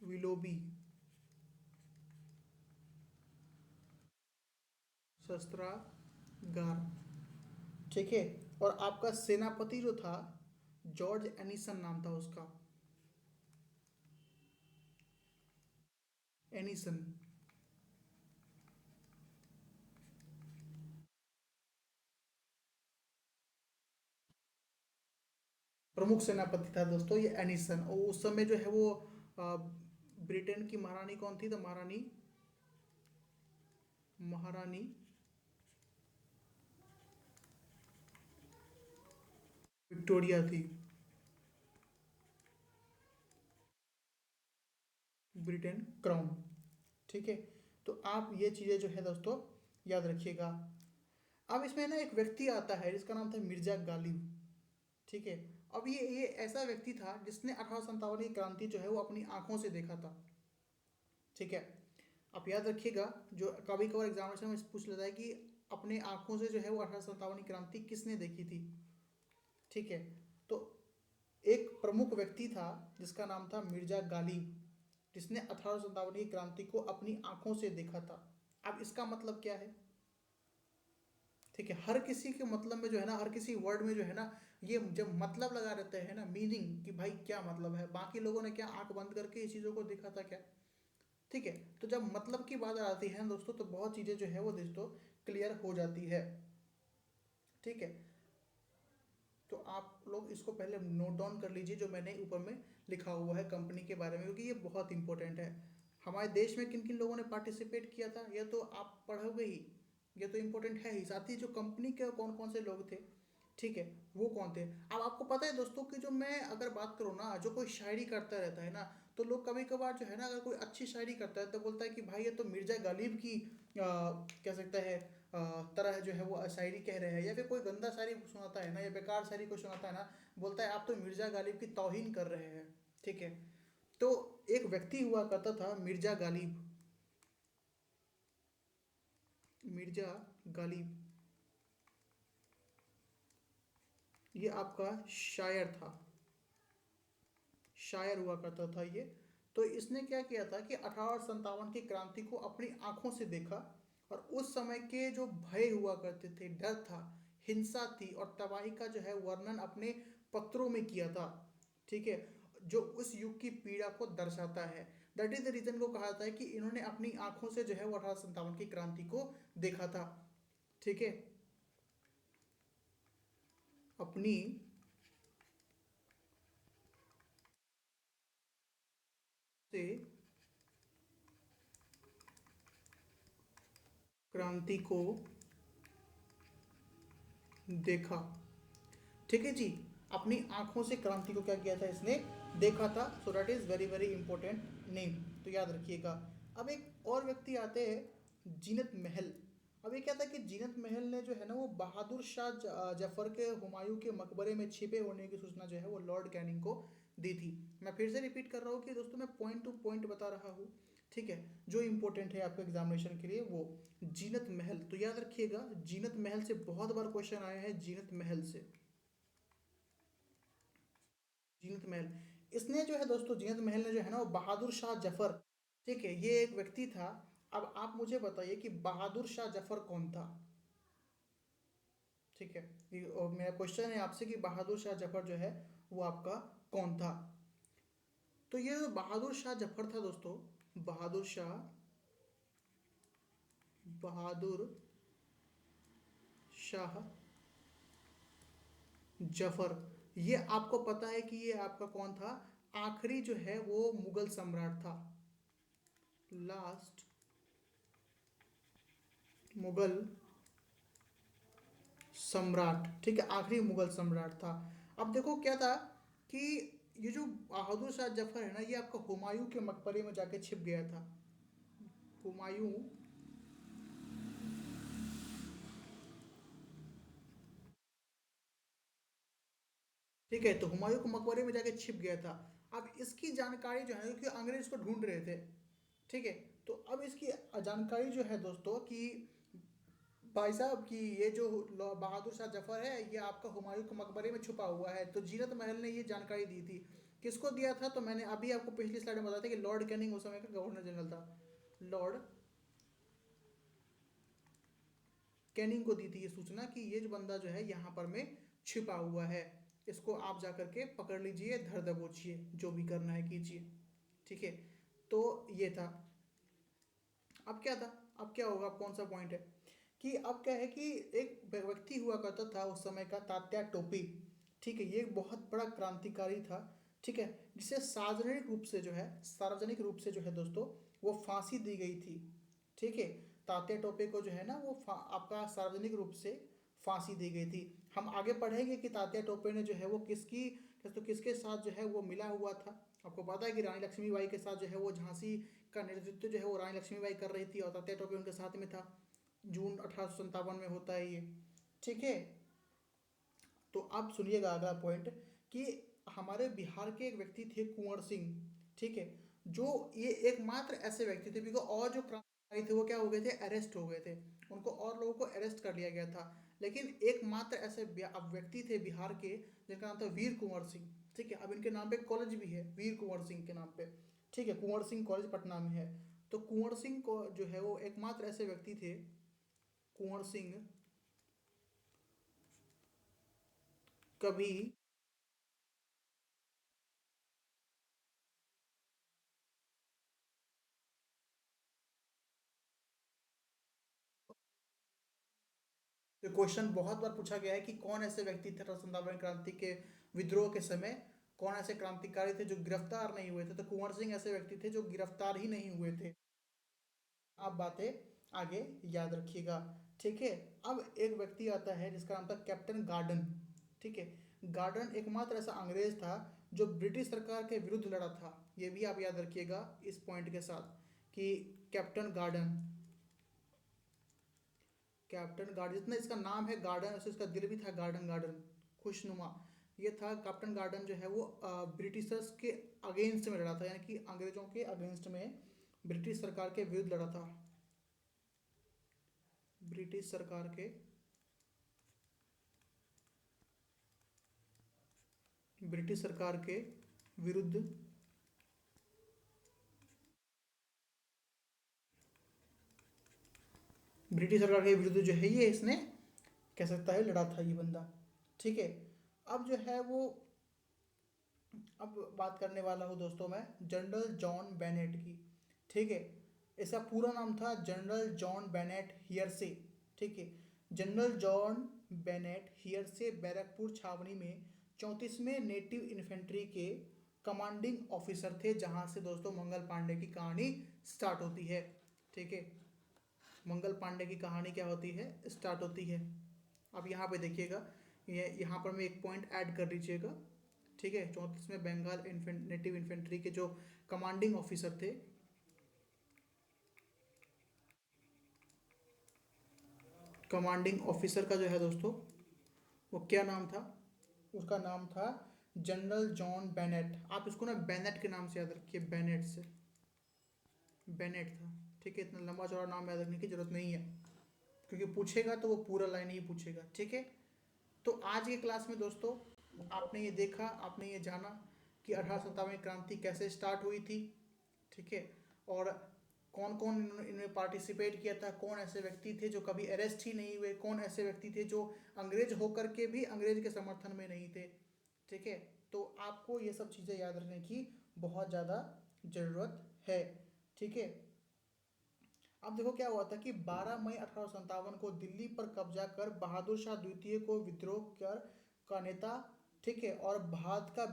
विलोबी शस्त्रागार। ठीक है, और आपका सेनापति जो था जॉर्ज एनिसन नाम था उसका। एनिसन प्रमुख सेनापति था दोस्तों ये एनिसन। और उस समय जो है वो अ, ब्रिटेन की महारानी कौन थी? तो महारानी महारानी विक्टोरिया थी। Britain crown. ठीक है, तो आप ये चीज़ें जो है दोस्तों याद रखिएगा। अब इसमें ना एक व्यक्ति आता है जिसका नाम था मिर्जा गालिब। ठीक है, अब ये ऐसा व्यक्ति था जिसने 1857 की क्रांति जो है वो अपनी आंखों से देखा था। ठीक है, आप याद रखिएगा। जो कभी कभार एग्जामिनेशन में पूछ लेता है कि अपने आंखों से जो है वो 1857 की क्रांति किसने देखी थी। ठीक है, तो एक प्रमुख व्यक्ति था जिसका नाम था मिर्जा गालिब, जिसने 1857 की क्रांति को अपनी आंखों से देखा था। अब इसका मतलब क्या है? ठीक है, हर किसी के मतलब में जो है ना, हर किसी वर्ड में जो है ना, ये जब मतलब लगा रहते हैं ना, मीनिंग कि भाई क्या मतलब है, बाकी लोगों ने क्या आंख बंद करके इस चीज़ों को देखा था क्या? ठीक है, तो जब मतलब की बात आती है दोस्तों तो बहुत चीज़ें जो है वो दोस्तों क्लियर हो जाती है। ठीक है, तो आप लोग इसको पहले नोट डाउन कर लीजिए जो मैंने ऊपर में लिखा हुआ है कंपनी के बारे में, क्योंकि ये बहुत इंपॉर्टेंट है। हमारे देश में किन किन लोगों ने पार्टिसिपेट किया था ये तो आप पढ़ोगे ही, ये तो इम्पोर्टेंट है ही। साथ ही जो कंपनी के कौन कौन से लोग थे, ठीक है, वो कौन थे। अब आपको पता है दोस्तों कि जो मैं अगर बात करूँ ना, जो कोई शायरी करता रहता है ना, तो लोग कभी कभार जो है ना, अगर कोई अच्छी शायरी करता है तो बोलता है कि भाई ये तो मिर्जा गालिब की कह सकता है तरह जो है वो शायरी कह रहे हैं। या फिर कोई गंदा शायरी सुनाता है ना, या बेकार शायरी को सुनाता है ना, बोलता है आप तो मिर्जा गालिब की तौहीन कर रहे हैं। ठीक है, तो एक व्यक्ति हुआ करता था मिर्जा गालिब। मिर्जा गालिब ये आपका शायर था, शायर हुआ करता था ये। तो इसने क्या किया था कि 1857 की क्रांति को अपनी आंखों से देखा, और उस समय के जो भय हुआ करते थे, डर था, हिंसा थी और तबाही का जो है वर्णन अपने पत्रों में किया था। ठीक है, जो उस युग की पीड़ा को दर्शाता है। दैट इज द रीजन को कहा जाता है कि इन्होंने अपनी आंखों से जो है वो 1857 की क्रांति को देखा था। ठीक है, अपनी से क्रांति को देखा। ठीक है जी, अपनी आंखों से क्रांति को क्या किया था इसने? देखा था। So that is very very important name, तो याद रखिएगा। अब एक और व्यक्ति आते हैं जीनत महल। अब ये क्या था कि जीनत महल ने जो है ना वो बहादुर शाह जफर के हुमायूं के मकबरे में छिपे होने की सूचना जो है वो लॉर्ड कैनिंग को दी थी। मैं फिर से रिपीट कर रहा हूँ कि दोस्तों मैं पॉइंट टू पॉइंट बता रहा हूँ। ठीक है, जो इंपॉर्टेंट है आपके एग्जामिनेशन के लिए वो जीनत महल। तो याद रखिएगा, जीनत महल से बहुत बार क्वेश्चन आया है, जीनत महल से। जीनत महल, इसने जो है दोस्तों, जीनत महल ने जो है ना वो बहादुर शाह जफर, ठीक है, ये एक व्यक्ति था। अब आप मुझे बताइए कि बहादुर शाह जफर कौन था? ठीक है, और मेरा क्वेश्चन है आपसे कि बहादुर शाह जफर जो है वो आपका कौन था? तो ये जो बहादुर शाह जफर था दोस्तों, बहादुर शाह जफर, ये आपको पता है कि ये आपका कौन था, आखिरी जो है वो मुगल सम्राट था, लास्ट मुगल सम्राट, ठीक है, आखिरी मुगल सम्राट था। अब देखो क्या था कि ये जो बहादुर शाह जफर है ना, ये आपका हुमायूं के मकबरे में जाके छिप गया था। हुमायूं, ठीक है, तो हुमायूं के मकबरे में जाके छिप गया था। अब इसकी जानकारी जो है, क्योंकि अंग्रेज इसको ढूंढ रहे थे, ठीक है, तो अब इसकी जानकारी जो है दोस्तों कि भाई साहब कि ये जो बहादुर शाह जफर है ये आपका हुमायूं के मकबरे में छुपा हुआ है, तो जीनत महल ने ये जानकारी दी थी। किसको दिया था, तो मैंने अभी आपको पिछली स्लाइड में बताया था कि लॉर्ड कैनिंग उस समय का गवर्नर जनरल था, लॉर्ड कैनिंग को दी थी ये सूचना कि ये जो बंदा जो है यहाँ पर में छिपा हुआ है, इसको आप जा करके पकड़ लीजिए, धर दबोचिए, जो भी करना है कीजिए, ठीक है। तो ये था। अब क्या था, अब क्या होगा, अब कौन सा पॉइंट है कि अब क्या है कि एक व्यक्ति हुआ करता था उस समय का, तात्या टोपी, ठीक है, ये एक बहुत बड़ा क्रांतिकारी था, ठीक है, जिसे सार्वजनिक रूप से जो है दोस्तों वो फांसी दी गई थी, ठीक है। तात्या टोपे को जो है ना वो आपका सार्वजनिक रूप से फांसी दी गई थी। हम आगे पढ़ेंगे कि तात्या टोपे ने जो है वो किसके साथ जो है वो मिला हुआ था। आपको पता है कि रानी लक्ष्मीबाई के साथ जो है वो झांसी का नेतृत्व जो है वो रानी लक्ष्मीबाई कर रही थी और तात्या टोपे उनके साथ में था। जून 1857 में होता है ये, ठीक है। तो आप सुनिएगा अगला पॉइंट कि हमारे बिहार के एक व्यक्ति थे कुंवर सिंह, ठीक है, जो ये एकमात्र ऐसे व्यक्ति थे, बिकॉज और जो क्रांतिकारी थे वो क्या हो गए थे, अरेस्ट हो गए थे, उनको और लोगों को अरेस्ट कर लिया गया था, लेकिन एकमात्र ऐसे व्यक्ति थे बिहार के जिनका नाम था वीर कुंवर सिंह, ठीक है। अब इनके नाम पे कॉलेज भी है वीर कुंवर सिंह के नाम पे, ठीक है, कुंवर सिंह कॉलेज पटना में है। तो कुंवर सिंह को जो है वो एकमात्र ऐसे व्यक्ति थे, कुंवर सिंह कभी तो क्वेश्चन बहुत बार पूछा गया है कि कौन ऐसे व्यक्ति थे संतावनी क्रांति के विद्रोह के समय, कौन ऐसे क्रांतिकारी थे जो गिरफ्तार नहीं हुए थे, तो कुंवर सिंह ऐसे व्यक्ति थे जो गिरफ्तार ही नहीं हुए थे। आप बातें आगे याद रखिएगा, ठीक है। अब एक व्यक्ति आता है जिसका नाम था कैप्टन गार्डन, ठीक है। गार्डन एकमात्र ऐसा अंग्रेज था जो ब्रिटिश सरकार के विरुद्ध लड़ा था, ये भी आप याद रखिएगा इस पॉइंट के साथ कि कैप्टन गार्डन, कैप्टन गार्डन, जितना इसका नाम है गार्डन उसे इसका दिल भी था गार्डन गार्डन, खुशनुमा। ये था कैप्टन गार्डन जो है वो ब्रिटिशर्स के अगेंस्ट में लड़ा था, यानी कि अंग्रेजों के अगेंस्ट में ब्रिटिश सरकार के विरुद्ध लड़ा था, ब्रिटिश सरकार के ब्रिटिश सरकार के विरुद्ध, ब्रिटिश सरकार के विरुद्ध जो है ये इसने कह सकता है लड़ा था ये बंदा, ठीक है। अब जो है वो अब बात करने वाला हूँ दोस्तों मैं जनरल जॉन बेनेट की, ठीक है। इसका पूरा नाम था जनरल जॉन बेनेट हियरसे, ठीक है। General John Bennett hearsay Barrackpore छावनी में 34वें नेटिव इन्फेंट्री के कमांडिंग ऑफिसर थे, जहाँ से दोस्तों मंगल पांडे की कहानी स्टार्ट होती है, ठीक है। मंगल पांडे की कहानी क्या होती है, स्टार्ट होती है। अब यहाँ पे देखिएगा, ये यहाँ पर मैं एक पॉइंट ऐड कर लीजिएगा, ठीक है। 34वें बंगाल नेटिव इन्फेंट्री के जो कमांडिंग ऑफिसर थे, कमांडिंग ऑफिसर का जो है दोस्तों वो क्या नाम था, उसका नाम था जनरल जॉन बेनेट। आप इसको ना बेनेट के नाम से याद रखिए, बेनेट से, बेनेट था, ठीक है। इतना लंबा चौड़ा नाम याद रखने की जरूरत नहीं है, क्योंकि पूछेगा तो वो पूरा लाइन ही पूछेगा, ठीक है। तो आज की क्लास में दोस्तों आपने ये देखा, आपने ये जाना कि 1857 क्रांति कैसे स्टार्ट हुई थी, ठीक है, और कौन कौन इनमें पार्टिसिपेट किया था, कौन ऐसे व्यक्ति थे जो कभी अरेस्ट ही नहीं हुए, कौन ऐसे व्यक्ति थे जो अंग्रेज होकर के भी अंग्रेज के समर्थन में नहीं थे, ठीक है। तो आपको ये सब चीज़ें याद रखने की बहुत ज़्यादा ज़रूरत है। ठीक है, अब देखो क्या हुआ था कि 12 मई 1857 को दिल्ली पर कब्जा कर बहादुर शाह द्वितीय को विद्रोह कर का नेता, ठीक है, और भारत का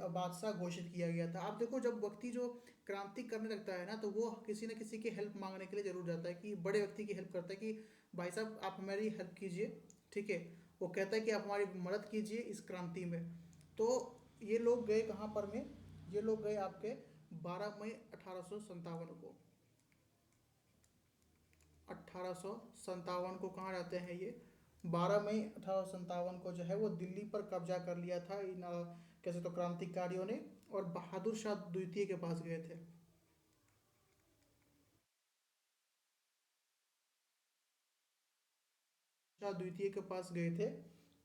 बादशाह घोषित किया गया था। अब देखो जब व्यक्ति जो क्रांति करने लगता है ना, तो वो किसी न किसी की हेल्प मांगने के लिए जरूर जाता है, कि बड़े व्यक्ति की हेल्प करता है कि भाई साहब आप हमारी हेल्प कीजिए। ठीक है, वो कहता है कि आप हमारी मदद कीजिए इस क्रांति में। तो ये लोग गए कहाँ पर में, ये लोग गए आपके 12 मई 1857 को, 1857 को कहाँ रहते हैं ये, 12 मई 1857 को जो है वो दिल्ली पर कब्जा कर लिया था इन कैसे तो क्रांतिकारियों ने, और बहादुर शाह द्वितीय के पास गए थे। शाह द्वितीय के पास गए थे,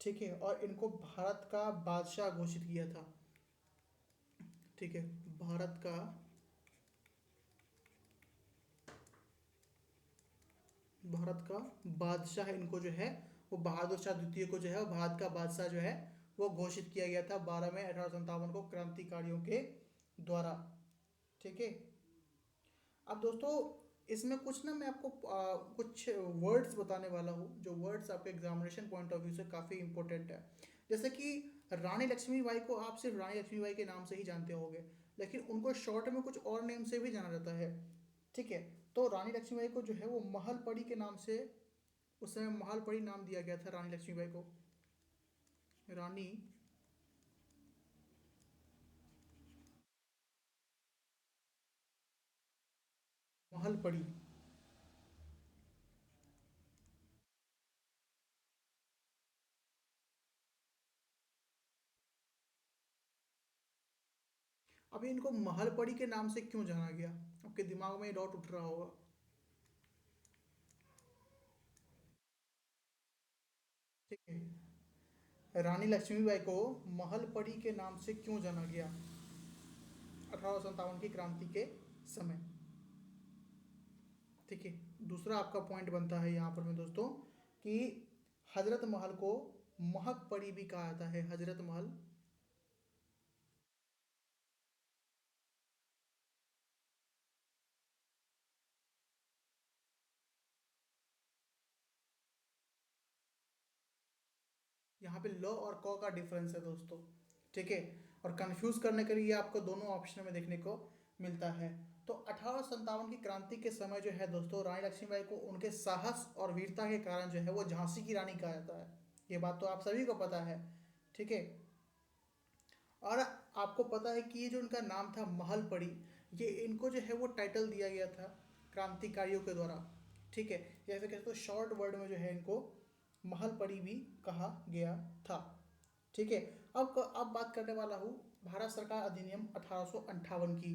ठीक है, और इनको भारत का बादशाह घोषित किया था। ठीक है, भारत का भारत का बादशाह इनको जो है वो बहादुर शाह द्वितीय को जो है वो भारत का बादशाह जो है वो घोषित किया गया था 12 मई 1857 को क्रांतिकारियों के द्वारा। ठीक है, अब दोस्तों इसमें कुछ ना मैं आपको कुछ वर्ड्स बताने वाला हूँ, जो वर्ड्स आपके एग्जामिनेशन पॉइंट ऑफ व्यू से काफ़ी इंपॉर्टेंट है। जैसे कि रानी लक्ष्मीबाई को आप सिर्फ रानी लक्ष्मीबाई के नाम से ही जानते होंगे, लेकिन उनको शॉर्ट में कुछ और नेम से भी जाना जाता है। ठीक है, तो रानी लक्ष्मीबाई को जो है वो महलपरी के नाम से उस समय महलपरी नाम दिया गया था रानी लक्ष्मीबाई को, रानी महलपरी। अभी इनको महलपरी के नाम से क्यों जाना गया, आपके दिमाग में डाउट उठ रहा होगा। ठीक है, रानी लक्ष्मीबाई को महलपरी के नाम से क्यों जाना गया 1857 की क्रांति के समय। ठीक है, दूसरा आपका पॉइंट बनता है यहाँ पर में दोस्तों कि हजरत महल को महक परी भी कहा जाता है, हजरत महल। यहाँ पे ल और क का डिफरेंस है दोस्तों। ठीक है, और कंफ्यूज करने के लिए आपको दोनों ऑप्शन में देखने को मिलता है। तो 1857 की क्रांति के समय जो है दोस्तों रानी लक्ष्मीबाई को उनके साहस और वीरता के कारण जो है वो झांसी की रानी कहा जाता है। ये बात तो आप सभी को पता है। ठीक है, और आपको पता है कि ये जो इनका नाम था महल परी, ये इनको जो है वो टाइटल दिया गया था क्रांतिकारियों के द्वारा। ठीक है, या फिर कहते तो शॉर्ट वर्ड में जो है इनको महल परी भी कहा गया था। ठीक है, अब बात करने वाला हूँ भारत सरकार अधिनियम 1858 की।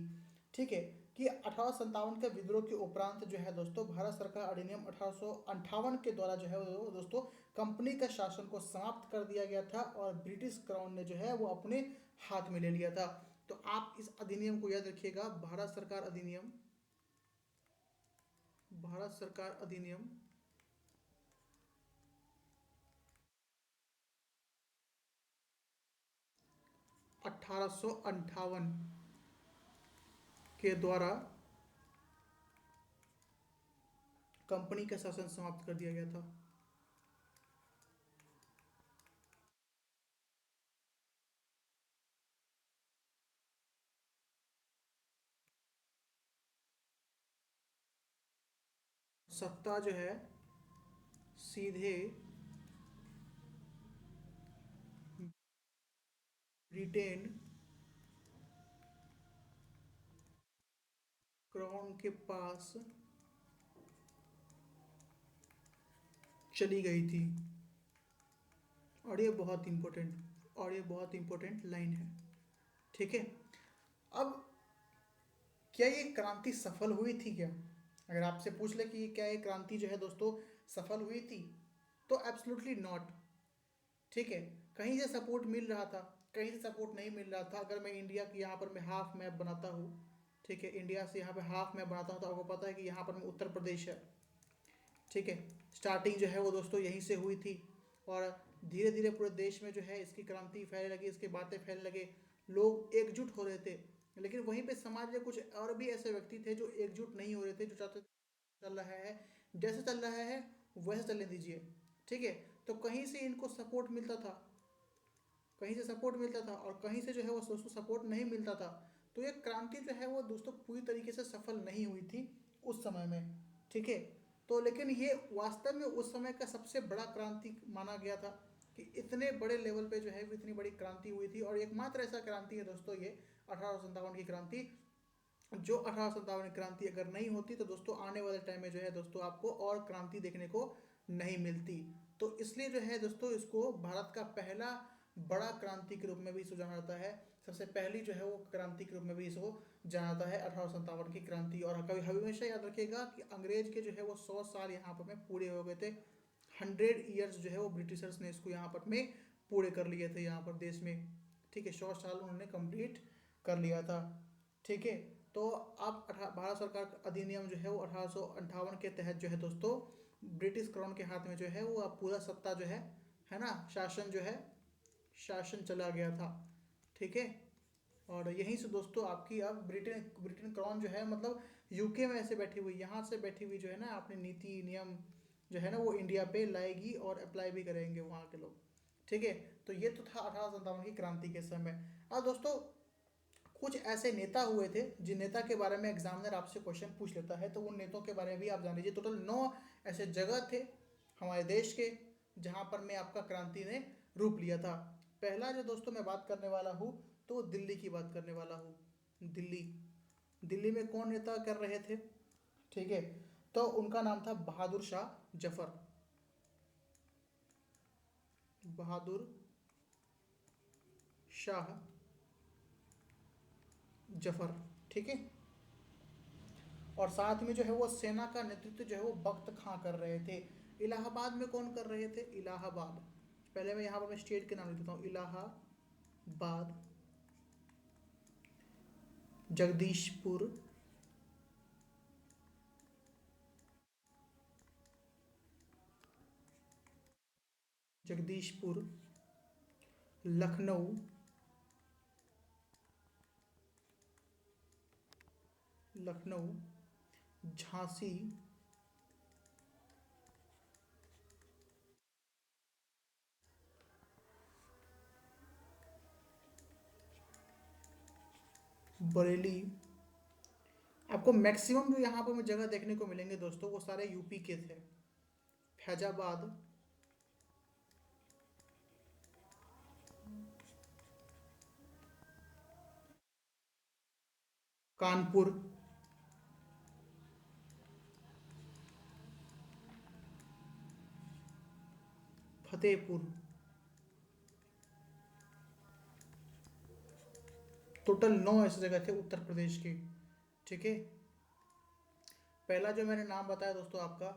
ठीक है, कि 1857 के विद्रोह के उपरांत जो है दोस्तों भारत सरकार अधिनियम 1858 के द्वारा जो है वो दोस्तों कंपनी का शासन को समाप्त कर दिया गया था, और ब्रिटिश क्राउन ने जो है वो अपने हाथ में ले लिया था। तो आप इस अधिनियम को याद रखिएगा, भारत सरकार अधिनियम, भारत सरकार अधिनियम 1858 के द्वारा कंपनी का शासन समाप्त कर दिया गया था। सत्ता जो है सीधे ब्रिटेन क्राउन के पास चली गई थी। और ये बहुत इंपॉर्टेंट, और ये बहुत इंपॉर्टेंट लाइन है। ठीक है, अब क्या ये क्रांति सफल हुई थी क्या, अगर आपसे पूछ ले कि क्या ये क्रांति जो है दोस्तों सफल हुई थी, तो एब्सोल्युटली नॉट। ठीक है, कहीं से सपोर्ट मिल रहा था, कहीं से सपोर्ट नहीं मिल रहा था। अगर मैं इंडिया की यहाँ पर मैं हाफ मैप बनाता हूँ, ठीक है, इंडिया से यहाँ पे हाफ मैप बनाता हूँ, तो आपको पता है कि यहाँ पर में उत्तर प्रदेश है। ठीक है, स्टार्टिंग जो है वो दोस्तों यहीं से हुई थी, और धीरे धीरे पूरे देश में जो है इसकी क्रांति फैलने लगी, इसकी बातें फैलने लगे, लोग एकजुट हो रहे थे। लेकिन वहीं पे समाज में कुछ और भी ऐसे व्यक्ति थे जो एकजुट नहीं हो रहे थे, जो चाहते चल रहा है जैसे चल रहा है वैसे चलने दीजिए, ठीक है। तो कहीं से इनको सपोर्ट मिलता था, कहीं से सपोर्ट मिलता था और कहीं से जो है वो दोस्तों सपोर्ट नहीं मिलता था। तो ये क्रांति जो है वो दोस्तों पूरी तरीके से सफल नहीं हुई थी उस समय में, ठीक है। तो लेकिन ये वास्तव में उस समय का सबसे बड़ा क्रांति माना गया था कि इतने बड़े लेवल पे जो है इतनी बड़ी क्रांति हुई थी। और एकमात्र ऐसा क्रांति है दोस्तों ये 1857 की क्रांति। जो 1857 क्रांति अगर नहीं होती तो दोस्तों आने वाले टाइम में जो है दोस्तों आपको और क्रांति देखने को नहीं मिलती। तो इसलिए जो है दोस्तों इसको भारत का पहला बड़ा क्रांति के रूप में भी इसको जाना जाता है। सबसे पहली जो है वो क्रांति के रूप में भी इसको जाना जाता है 1857 की क्रांति। और कभी हमेशा याद रखिएगा कि अंग्रेज के जो है वो 100 साल यहाँ पर में पूरे हो गए थे। 100 ईयर्स जो है वो ब्रिटिशर्स ने इसको यहाँ पर में पूरे कर लिए थे यहाँ पर देश में, ठीक है। 100 साल उन्होंने कंप्लीट कर लिया था, ठीक है। तो अब भारत सरकार का अधिनियम जो है वो 1858 के तहत जो है दोस्तों ब्रिटिश क्राउन के हाथ में जो है वो अब पूरा सत्ता जो है ना, शासन जो है शासन चला गया था, ठीक है। और यहीं से दोस्तों आपकी अब ब्रिटेन ब्रिटेन क्राउन जो है मतलब यूके में ऐसे बैठी हुई, यहाँ से बैठी हुई जो है ना अपनी नीति नियम जो है ना वो इंडिया पे लाएगी और अप्लाई भी करेंगे वहाँ के लोग, ठीक है। तो ये तो था 1857 की क्रांति के समय। अब दोस्तों कुछ ऐसे नेता हुए थे जिन नेता के बारे में एग्जामिनर आपसे क्वेश्चन पूछ लेता है, तो उन नेताओं के बारे में भी आप जान लीजिए। टोटल 9 ऐसे जगह थे हमारे देश के जहाँ पर में आपका क्रांति ने रूप लिया था। पहला जो दोस्तों मैं बात करने वाला हूँ तो दिल्ली की बात करने वाला हूँ। दिल्ली, दिल्ली में कौन नेता कर रहे थे, ठीक है। तो उनका नाम था बहादुर शाह जफर, बहादुर शाह जफर, ठीक है। और साथ में जो है वो सेना का नेतृत्व जो है वो बख्त खां कर रहे थे। इलाहाबाद में कौन कर रहे थे, इलाहाबाद, पहले मैं यहाँ पर मैं स्टेट के नाम लिख देता हूँ, इलाहाबाद, जगदीशपुर, जगदीशपुर, लखनऊ, लखनऊ, झांसी, बरेली। आपको मैक्सिमम जो यहाँ पर में जगह देखने को मिलेंगे दोस्तों वो सारे यूपी के थे। फैजाबाद, कानपुर, फतेहपुर। टोटल 9 ऐसी जगह थे उत्तर प्रदेश की, ठीक है। पहला जो मैंने नाम बताया दोस्तों आपका,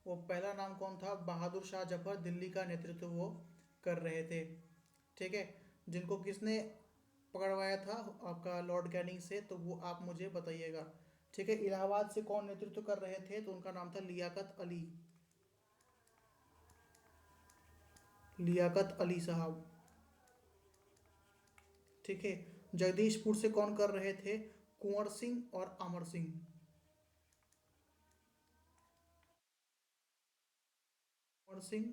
वो पहला नाम कौन था, बहादुर शाह जफर, दिल्ली का नेतृत्व वो कर रहे थे, ठीक है। जिनको किसने पकड़वाया था आपका लॉर्ड कैनिंग से, तो वो आप मुझे बताइएगा, ठीक है। इलाहाबाद से कौन नेतृत्व कर रहे थे, तो उनका नाम था लियाकत अली, लियाकत अली साहब, ठीक है। जगदीशपुर से कौन कर रहे थे, कुंवर सिंह और अमर सिंह, कुंवर सिंह,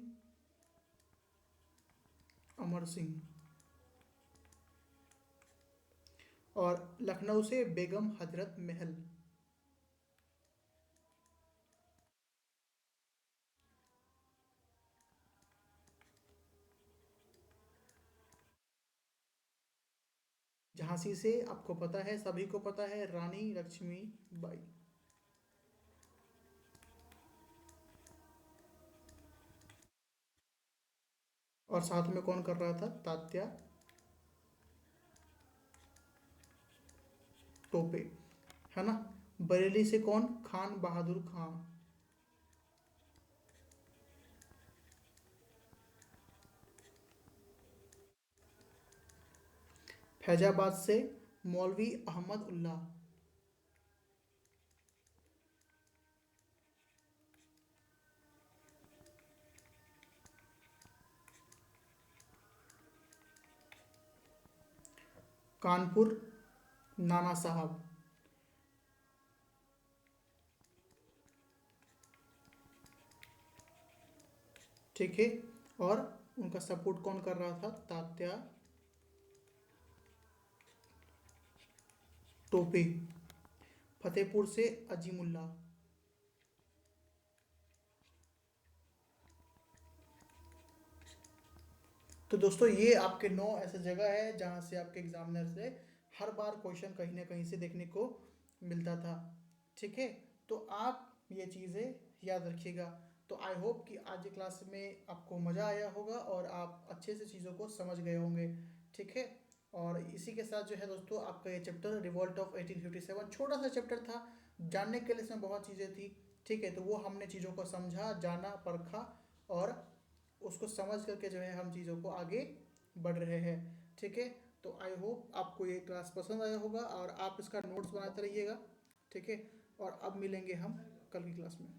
अमर सिंह। और लखनऊ से बेगम हजरत महल। झांसी से आपको पता है, सभी को पता है, रानी लक्ष्मीबाई। और साथ में कौन कर रहा था, तात्या टोपे, है ना। बरेली से कौन, खान बहादुर खान। फैजाबाद से मौलवी अहमद उल्लाह। कानपुर नाना साहब। ठीक है, और उनका सपोर्ट कौन कर रहा था? तात्या टोपे। फतेहपुर से अजीमुल्ला। तो दोस्तों ये आपके 9 ऐसे जगह है जहाँ से आपके एग्जामिनर से हर बार क्वेश्चन कहीं ना कहीं से देखने को मिलता था। ठीक है, तो आप ये चीज़ें याद रखिएगा। तो आई होप कि आज की क्लास में आपको मज़ा आया होगा और आप अच्छे से चीज़ों को समझ गए होंगे। ठीक है, और इसी के साथ जो है दोस्तों आपका ये चैप्टर रिवॉल्ट ऑफ 1857 छोटा सा चैप्टर था, जानने के लिए इसमें बहुत चीज़ें थी। ठीक है, तो वो हमने चीज़ों को समझा, जाना, परखा और उसको समझ करके जो है हम चीज़ों को आगे बढ़ रहे हैं। ठीक है, तो आई होप आपको ये क्लास पसंद आया होगा और आप इसका नोट्स बनाते रहिएगा। ठीक है, और अब मिलेंगे हम कल की क्लास में।